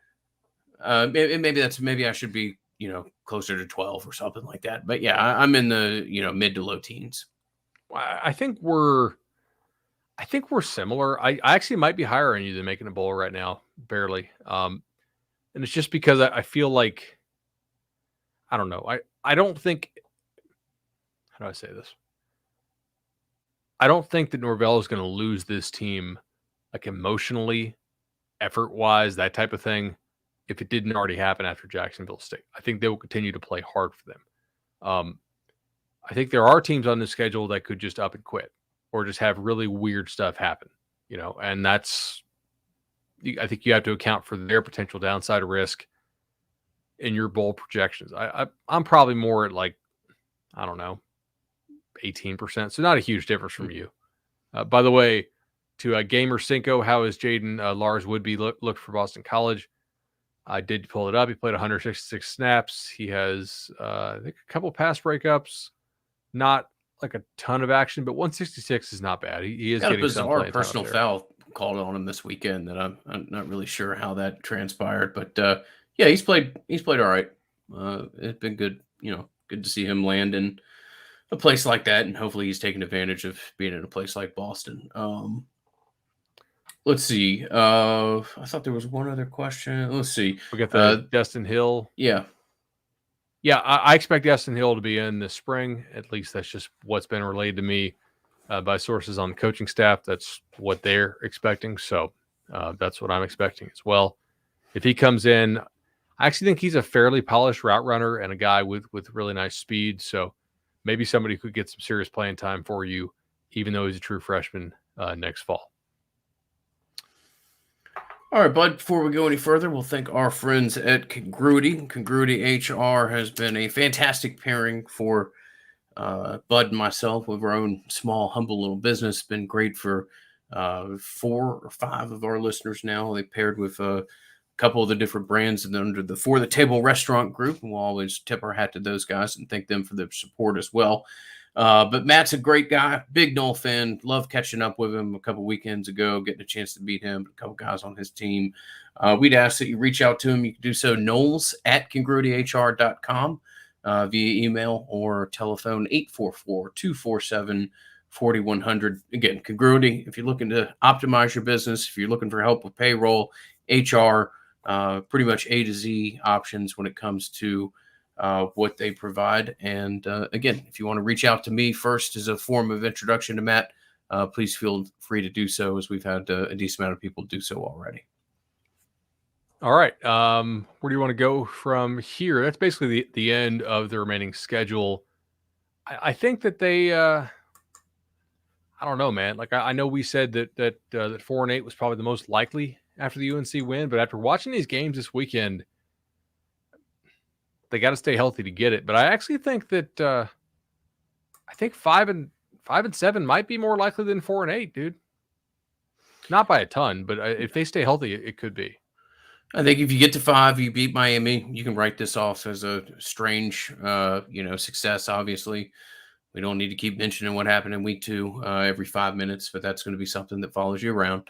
Maybe I should be, closer to 12 or something like that. But yeah, I'm in the, mid to low teens. I think we're similar. I actually might be higher on you than making a bowl right now, barely. And it's just because I feel like, I don't know. I don't think, how do I say this? I don't think that Norvell is going to lose this team, like emotionally, effort-wise, that type of thing, if it didn't already happen after Jacksonville State. I think they will continue to play hard for them. I think there are teams on the schedule that could just up and quit or just have really weird stuff happen, and I think you have to account for their potential downside risk in your bowl projections. I'm probably more at, like, I don't know, 18%. So not a huge difference from you. By the way, to Gamer Cinco, how is Jaden Lars Woodby looked for Boston College? I did pull it up. He played 166 snaps. He has, I think, a couple pass breakups. Not like a ton of action, but 166 is not bad. He is getting some bizarre personal foul called on him this weekend that I'm not really sure how that transpired. But yeah, he's played all right. It's been good, good to see him land in a place like that, and hopefully he's taking advantage of being in a place like Boston. Let's see. I thought there was one other question. Let's see. We got the Destin Hill. Yeah. Yeah, I expect Destin Hill to be in this spring. At least that's just what's been relayed to me by sources on the coaching staff. That's what they're expecting. So that's what I'm expecting as well. If he comes in, I actually think he's a fairly polished route runner and a guy with really nice speed. So maybe somebody could get some serious playing time for you, even though he's a true freshman next fall. All right, bud, before we go any further, we'll thank our friends at Congruity. Congruity HR has been a fantastic pairing for Bud and myself with our own small, humble little business. It's been great for 4 or 5 of our listeners now. They paired with a couple of the different brands and under the For the Table restaurant group. And we'll always tip our hat to those guys and thank them for their support as well. But Matt's a great guy, big Nole fan. Love catching up with him a couple weekends ago, getting a chance to meet him, a couple guys on his team. We'd ask that you reach out to him. You can do so, Noles@congruityhr.com via email or telephone 844-247-4100. Again, Congruity, if you're looking to optimize your business, if you're looking for help with payroll, HR, pretty much A to Z options when it comes to what they provide. And again, if you want to reach out to me first as a form of introduction to Matt, please feel free to do so, as we've had a decent amount of people do so already. All right. Where do you want to go from here? That's basically the end of the remaining schedule. I think that they, I don't know, man. Like I know we said that 4-8 was probably the most likely after the UNC win, but after watching these games this weekend, they got to stay healthy to get it. But I actually think that I think 5-7 might be more likely than 4-8, dude. Not by a ton, but if they stay healthy, it could be. I think if you get to 5, you beat Miami, you can write this off as a strange, success. Obviously, we don't need to keep mentioning what happened in week 2 every 5 minutes, but that's going to be something that follows you around.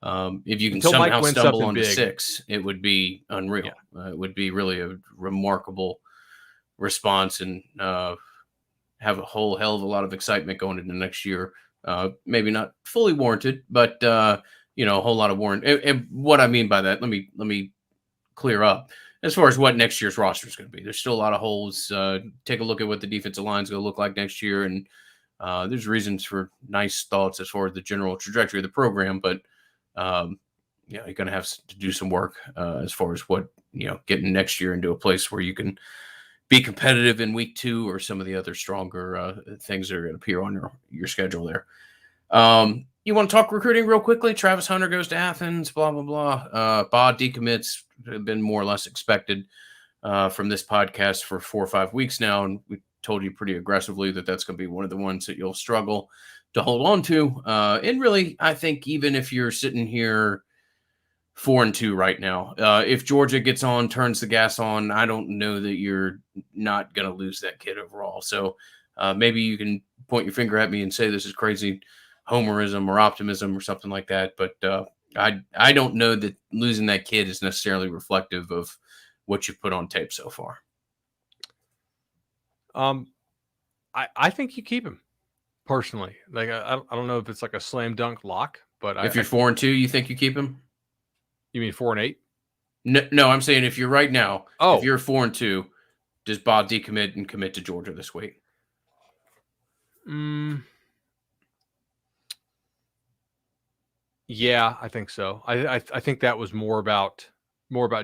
If you can Until Mike somehow wins stumble something onto big. 6, it would be unreal. Yeah. It would be really a remarkable response, and have a whole hell of a lot of excitement going into next year. Maybe not fully warranted, but a whole lot of warrant. And what I mean by that, let me clear up as far as what next year's roster is going to be. There's still a lot of holes. Take a look at what the defensive line is going to look like next year, and there's reasons for nice thoughts as far as the general trajectory of the program. But you're going to have to do some work as far as what getting next year into a place where you can be competitive in week 2, or some of the other stronger things that are going to appear on your schedule there. You want to talk recruiting real quickly? Travis Hunter goes to Athens, blah, blah, blah. Ba decommits have been more or less expected from this podcast for 4 or 5 weeks now. And we told you pretty aggressively that that's going to be one of the ones that you'll struggle to hold on to. And really, I think even if you're sitting here 4-2 right now, if Georgia turns the gas on, I don't know that you're not going to lose that kid overall. So maybe you can point your finger at me and say this is crazy homerism or optimism or something like that. But I don't know that losing that kid is necessarily reflective of what you put on tape so far. I think you keep him personally. Like I don't know if it's like a slam dunk lock, but if you're 4-2, you think you keep him? You mean 4-8? No, I'm saying if you're right now, if you're 4-2, does Bob decommit and commit to Georgia this week? Yeah, I think so. I think that was more about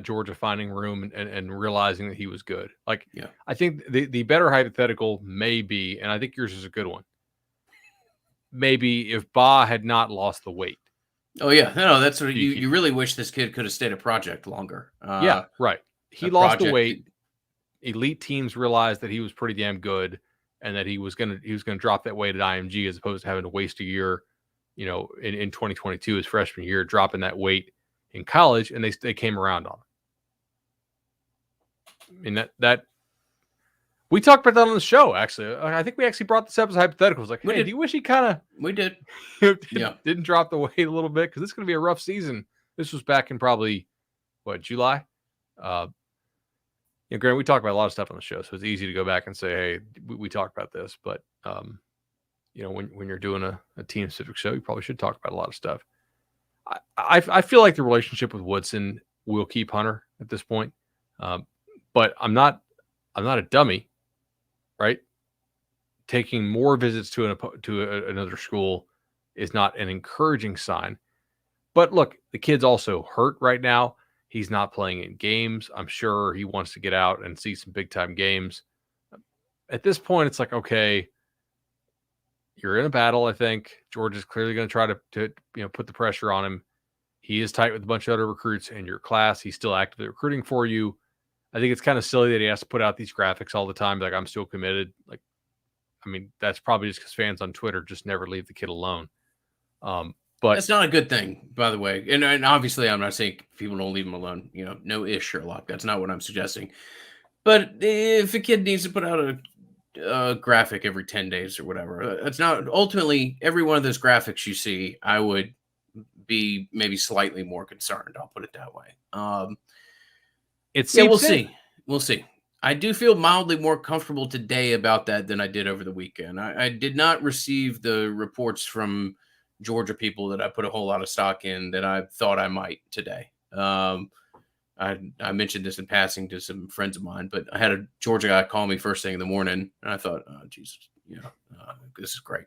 Georgia finding room and realizing that he was good. Like, yeah. I think the better hypothetical may be, and I think yours is a good one, maybe if Ba had not lost the weight. Oh, yeah. No, that's what you really wish this kid could have stayed a project longer. Yeah, right. He lost the weight. Elite teams realized that he was pretty damn good, and that he was gonna drop that weight at IMG, as opposed to having to waste a year, in 2022, his freshman year, dropping that weight in college, and they came around on him. I mean, that we talked about that on the show. Actually, I think we actually brought this up as hypotheticals. Like, hey, do you wish he kind of we did didn't drop the weight a little bit, because it's going to be a rough season. This was back in probably July. Grant, we talk about a lot of stuff on the show, so it's easy to go back and say, hey, we talked about this. But when you're doing a team specific show, you probably should talk about a lot of stuff. I feel like the relationship with Woodson will keep Hunter at this point, but I'm not a dummy, right? Taking more visits to another school is not an encouraging sign. But look, the kid's also hurt right now. He's not playing in games. I'm sure he wants to get out and see some big time games. At this point, it's like, okay, you're in a battle. I think Georgia's clearly going to try to put the pressure on him. He is tight with a bunch of other recruits in your class. He's still actively recruiting for you. I think it's kind of silly that he has to put out these graphics all the time, like, I'm still committed. Like, I mean, that's probably just because fans on Twitter just never leave the kid alone. But that's not a good thing, by the way. And obviously, I'm not saying people don't leave him alone. No ish, Sherlock. That's not what I'm suggesting. But if a kid needs to put out a graphic every 10 days or whatever, it's not ultimately every one of those graphics you see. I would be maybe slightly more concerned. I'll put it that way. We'll see. I do feel mildly more comfortable today about that than I did over the weekend. I did not receive the reports from Georgia people that I put a whole lot of stock in that I thought I might today. I mentioned this in passing to some friends of mine, but I had a Georgia guy call me first thing in the morning, and I thought, oh, Jesus, this is great.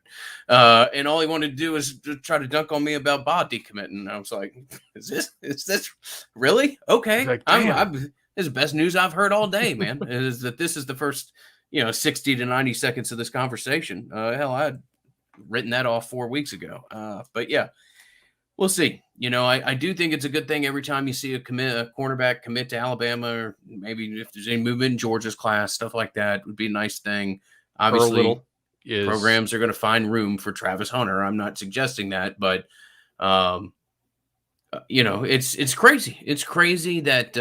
And all he wanted to do was to try to dunk on me about Ba decommitting. And I was like, is this really okay? Like, damn. This is the best news I've heard all day, man. Is that this is the first 60 to 90 seconds of this conversation. Hell, I had written that off 4 weeks ago. But yeah, we'll see. I do think it's a good thing every time you see a cornerback commit to Alabama, or maybe if there's any movement in Georgia's class, stuff like that would be a nice thing. Obviously, programs are going to find room for Travis Hunter. I'm not suggesting that, but it's crazy. It's crazy that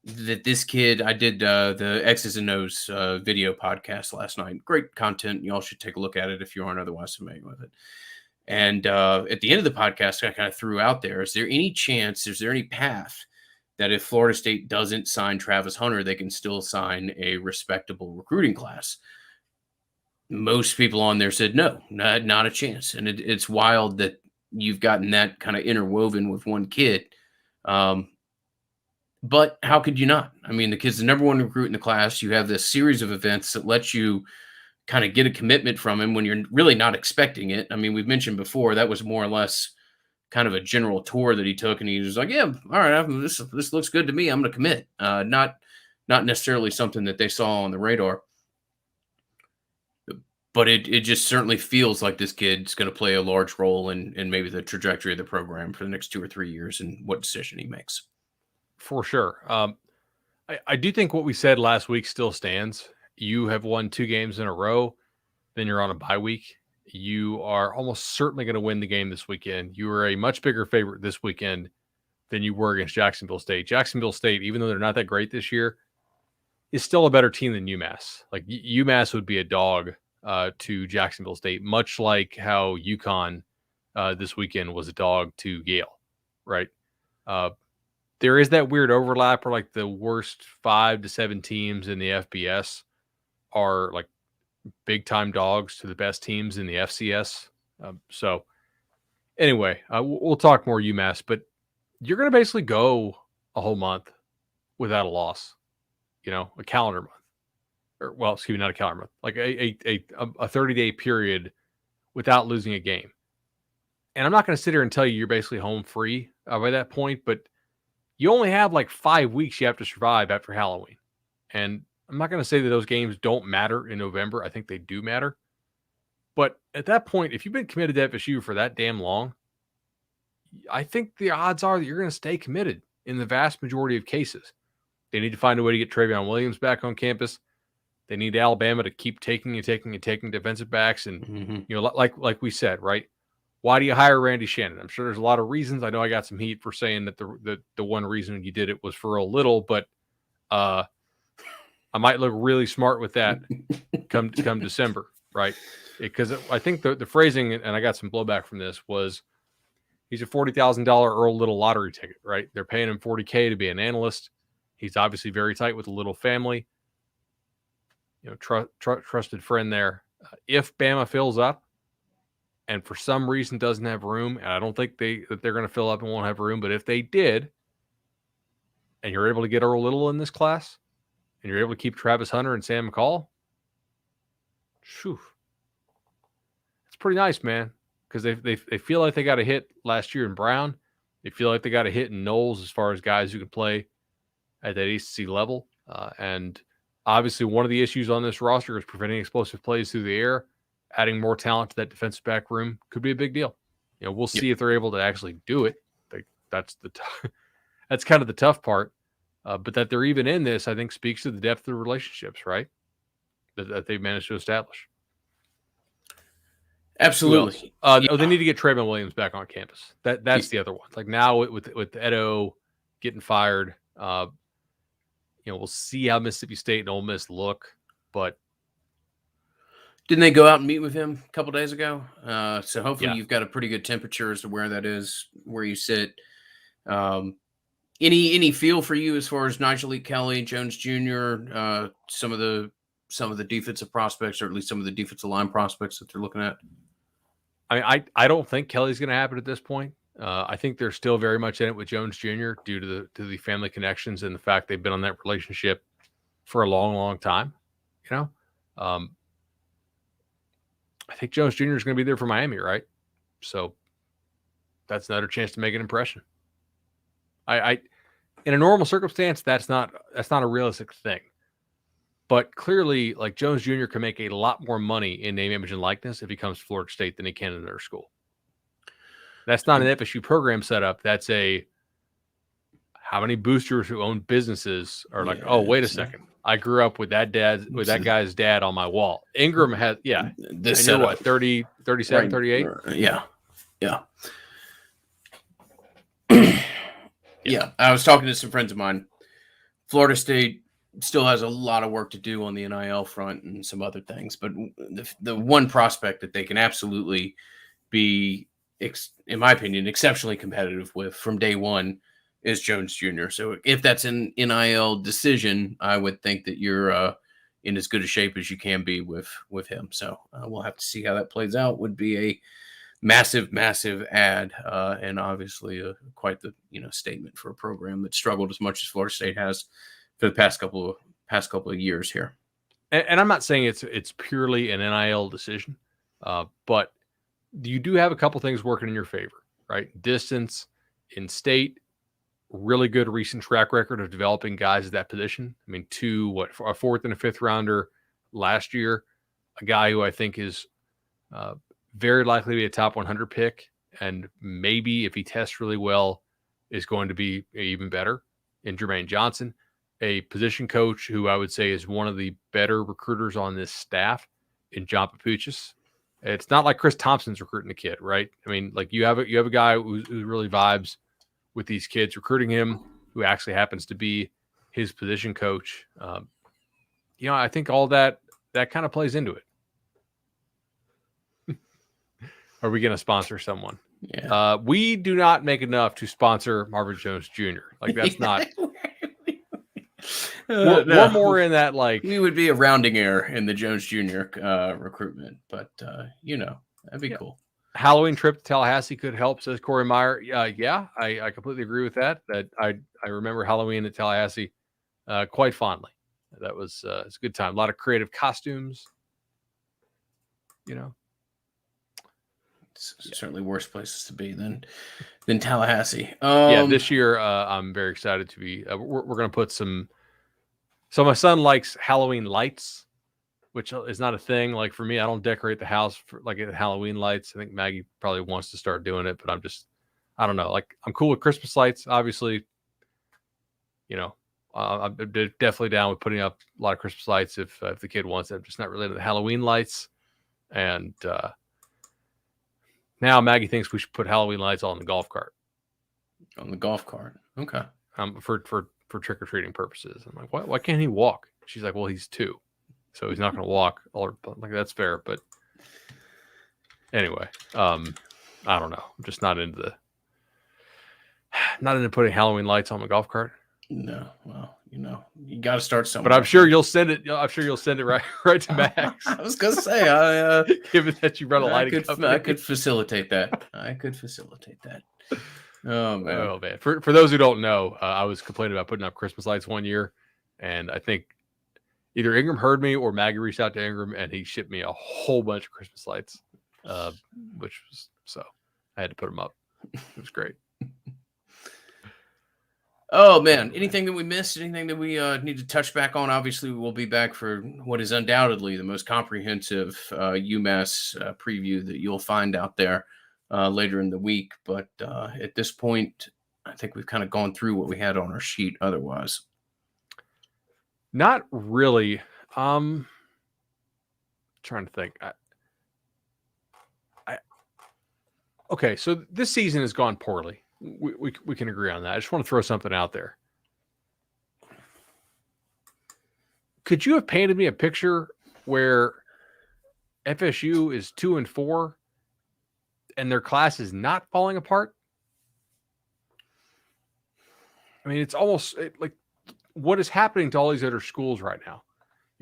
that this kid. I did the X's and O's video podcast last night. Great content. Y'all should take a look at it if you aren't otherwise familiar with it. And at the end of the podcast, I kind of threw out there, is there any path that if Florida State doesn't sign Travis Hunter, they can still sign a respectable recruiting class? Most people on there said no, not a chance. And it's wild that you've gotten that kind of interwoven with one kid. But how could you not? I mean, the kid's the number one recruit in the class. You have this series of events that lets you kind of get a commitment from him when you're really not expecting it. I mean, we've mentioned before that was more or less kind of a general tour that he took, and he was like, "Yeah, all right, this looks good to me. I'm going to commit." Not necessarily something that they saw on the radar, but it just certainly feels like this kid's going to play a large role in maybe the trajectory of the program for the next 2 or 3 years and what decision he makes. For sure. I do think what we said last week still stands. You have won 2 games in a row, then you're on a bye week. You are almost certainly going to win the game this weekend. You are a much bigger favorite this weekend than you were against Jacksonville State. Jacksonville State, even though they're not that great this year, is still a better team than UMass. Like UMass would be a dog to Jacksonville State, much like how UConn this weekend was a dog to Yale, right? There is that weird overlap where like the worst 5 to 7 teams in the FBS are like big time dogs to the best teams in the FCS. So anyway, we'll talk more UMass, but you're going to basically go a whole month without a loss, a calendar month, or excuse me, not a calendar month, like a 30-day period without losing a game. And I'm not going to sit here and tell you you're basically home free by that point, but you only have like 5 weeks you have to survive after Halloween. And I'm not going to say that those games don't matter in November. I think they do matter. But at that point, if you've been committed to FSU for that damn long, I think the odds are that you're going to stay committed in the vast majority of cases. They need to find a way to get Travion Williams back on campus. They need Alabama to keep taking defensive backs. And, like we said, right? Why do you hire Randy Shannon? I'm sure there's a lot of reasons. I know I got some heat for saying that the one reason you did it was for a little, but I might look really smart with that come December, right? Because I think the phrasing, and I got some blowback from this, was he's a $40,000 Earl Little lottery ticket, right? They're paying him $40K to be an analyst. He's obviously very tight with a little family. Trusted friend there. If Bama fills up, and for some reason doesn't have room, and I don't think that they're going to fill up and won't have room, but if they did, and you're able to get Earl Little in this class, and you're able to keep Travis Hunter and Sam McCall, it's pretty nice, man, because they feel like they got a hit last year in Brown. They feel like they got a hit in Knowles as far as guys who can play at that ACC level. And obviously one of the issues on this roster is preventing explosive plays through the air. Adding more talent to that defensive back room could be a big deal. We'll see if they're able to actually do it. That's that's kind of the tough part. But that they're even in this, I think, speaks to the depth of the relationships, right? That they've managed to establish. Absolutely. They need to get Travion Williams back on campus. That's the other one. Like now with Edo getting fired, we'll see how Mississippi State and Ole Miss look, but. Didn't they go out and meet with him a couple days ago? So hopefully you've got a pretty good temperature as to where that is, where you sit. Any feel for you as far as Nigel Kelly, Jones Jr., some of the defensive prospects, or at least some of the defensive line prospects that they're looking at? I don't think Kelly's going to happen at this point. I think they're still very much in it with Jones Jr. due to the family connections and the fact they've been on that relationship for a long, long time. You know, I think Jones Jr. is going to be there for Miami, right? So that's another chance to make an impression. I in a normal circumstance, that's not a realistic thing. But clearly, like Jones Jr. can make a lot more money in name, image, and likeness if he comes to Florida State than he can in their school. That's not an FSU program setup. That's a how many boosters who own businesses are like, oh, wait a second. I grew up with that guy's dad on my wall. Ingram has, This and you're what, 30, 37, right, 38? Yeah. Yeah. I was talking to some friends of mine. Florida State still has a lot of work to do on the NIL front and some other things, but the one prospect that they can absolutely be, in my opinion, exceptionally competitive with from day one is Jones Jr. So if that's an NIL decision, I would think that you're in as good a shape as you can be with him. So we'll have to see how that plays out. Would be a massive add, and obviously quite the statement for a program that struggled as much as Florida State has for the past couple of years here. And I'm not saying it's purely an NIL decision, but you do have a couple things working in your favor, right? Distance, in state, really good recent track record of developing guys at that position. I mean, a fourth and a fifth rounder last year, a guy who I think is very likely to be a top 100 pick, and maybe if he tests really well, is going to be even better in Jermaine Johnson, a position coach who I would say is one of the better recruiters on this staff in John Papuchis. It's not like Chris Thompson's recruiting a kid, right? I mean, like you have a guy who really vibes with these kids, recruiting him, who actually happens to be his position coach. I think all that kind of plays into it. Are we going to sponsor someone? Yeah. We do not make enough to sponsor Marvin Jones Jr. Like that's not. We're more in that, like we would be a rounding error in the Jones Jr. Recruitment, but that'd be cool. Halloween trip to Tallahassee could help, says Corey Meyer. I completely agree with that. That I remember Halloween at Tallahassee quite fondly. That was it's a good time. A lot of creative costumes. Certainly worse places to be than Tallahassee. This year I'm very excited to be. We're going to put some. So my son likes Halloween lights, which is not a thing. Like for me, I don't decorate the house for like Halloween lights. I think Maggie probably wants to start doing it, but I don't know. Like I'm cool with Christmas lights, obviously. I'm definitely down with putting up a lot of Christmas lights if the kid wants it. I'm just not really into the Halloween lights. And now Maggie thinks we should put Halloween lights on the golf cart. On the golf cart, okay. For trick or treating purposes. I'm like, why can't he walk? She's like, well, he's 2, so he's not going to walk. Like that's fair, but anyway, I don't know. I'm just not into putting Halloween lights on the golf cart. No, well, you got to start somewhere. But I'm sure you'll send it. I'm sure you'll send it right to Max. I was gonna say, given that you run a lighting company, I could facilitate that. Oh man. For those who don't know, I was complaining about putting up Christmas lights one year, and I think either Ingram heard me or Maggie reached out to Ingram, and he shipped me a whole bunch of Christmas lights, which was so I had to put them up. It was great. Oh man, anything that we missed? Anything that we need to touch back on? Obviously, we'll be back for what is undoubtedly the most comprehensive UMass preview that you'll find out there later in the week. But at this point, I think we've kind of gone through what we had on our sheet. Otherwise, not really. Trying to think. Okay, so this season has gone poorly. We can agree on that. I just want to throw something out there. Could you have painted me a picture where FSU is 2-4 and their class is not falling apart? I mean, it's almost like what is happening to all these other schools right now.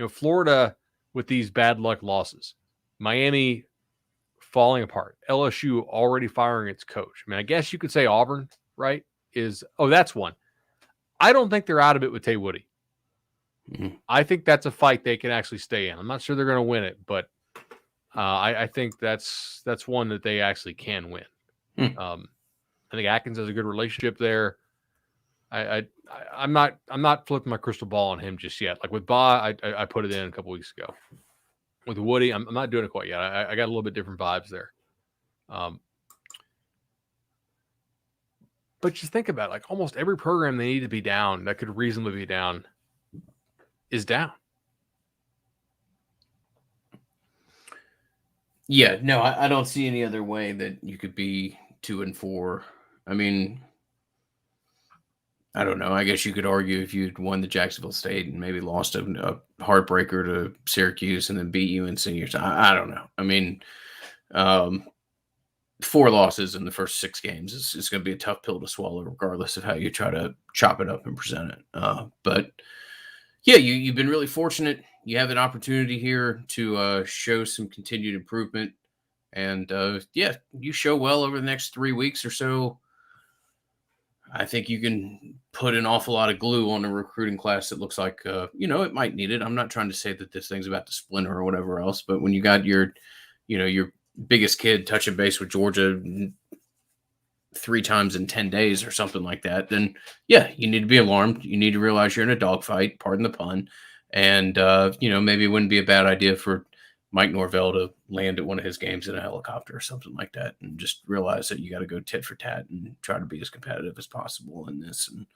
Florida with these bad luck losses, Miami falling apart. LSU already firing its coach. I mean, I guess you could say Auburn, right? That's one. I don't think they're out of it with Tay Woody. Mm-hmm. I think that's a fight they can actually stay in. I'm not sure they're going to win it, but I think that's one that they actually can win. I think Atkins has a good relationship there. I'm not flipping my crystal ball on him just yet. Like with Ba, I put it in a couple weeks ago. With Woody, I'm not doing it quite yet. I got a little bit different vibes there. But just think about it, like almost every program they need to be down that could reasonably be down is down. Yeah, no, I don't see any other way that you could be 2-4. I mean, I don't know. I guess you could argue if you'd won the Jacksonville State and maybe lost a heartbreaker to Syracuse and then beat UNC or something. I don't know. I mean, 4 losses in the first 6 games is going to be a tough pill to swallow, regardless of how you try to chop it up and present it. But yeah, you've been really fortunate. You have an opportunity here to show some continued improvement. And yeah, you show well over the next 3 weeks or so. I think you can put an awful lot of glue on a recruiting class that looks like, it might need it. I'm not trying to say that this thing's about to splinter or whatever else, but when you got your biggest kid touching base with Georgia 3 times in 10 days or something like that, then yeah, you need to be alarmed. You need to realize you're in a dogfight, pardon the pun. And, maybe it wouldn't be a bad idea for Mike Norvell to land at one of his games in a helicopter or something like that, and just realize that you got to go tit for tat and try to be as competitive as possible in this, and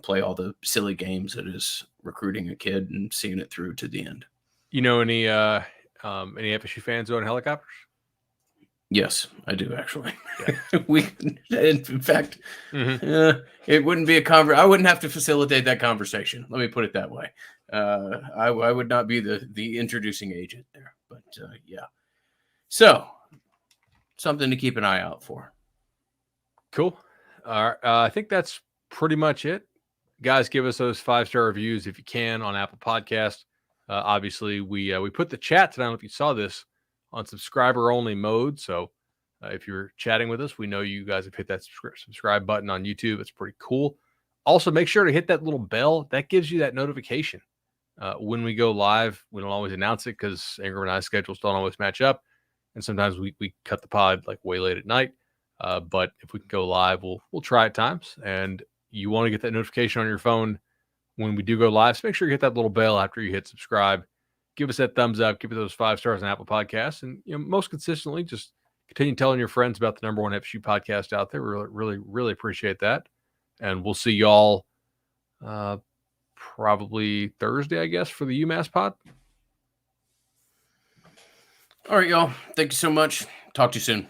play all the silly games that is recruiting a kid and seeing it through to the end. Any FSU fans own helicopters? Yes, I do actually. Yeah. In fact, mm-hmm. It wouldn't be I wouldn't have to facilitate that conversation. Let me put it that way. I would not be the introducing agent there, but yeah. So something to keep an eye out for. Cool. All right. I think that's pretty much it. Guys, give us those 5-star reviews if you can on Apple Podcast. Obviously, we put the chat tonight. I don't know if you saw this on subscriber only mode. So if you're chatting with us, we know you guys have hit that subscribe button on YouTube. It's pretty cool. Also, make sure to hit that little bell. That gives you that notification. When we go live, we don't always announce it because Ingram and I's schedules don't always match up. And sometimes we cut the pod like way late at night. But if we can go live, we'll try at times. And you want to get that notification on your phone when we do go live. So make sure you hit that little bell after you hit subscribe. Give us that thumbs up. Give it those 5 stars on Apple Podcasts. And most consistently, just continue telling your friends about the #1 FSU podcast out there. We really, really, really appreciate that. And we'll see y'all probably Thursday, I guess, for the UMass pod. All right, y'all. Thank you so much. Talk to you soon.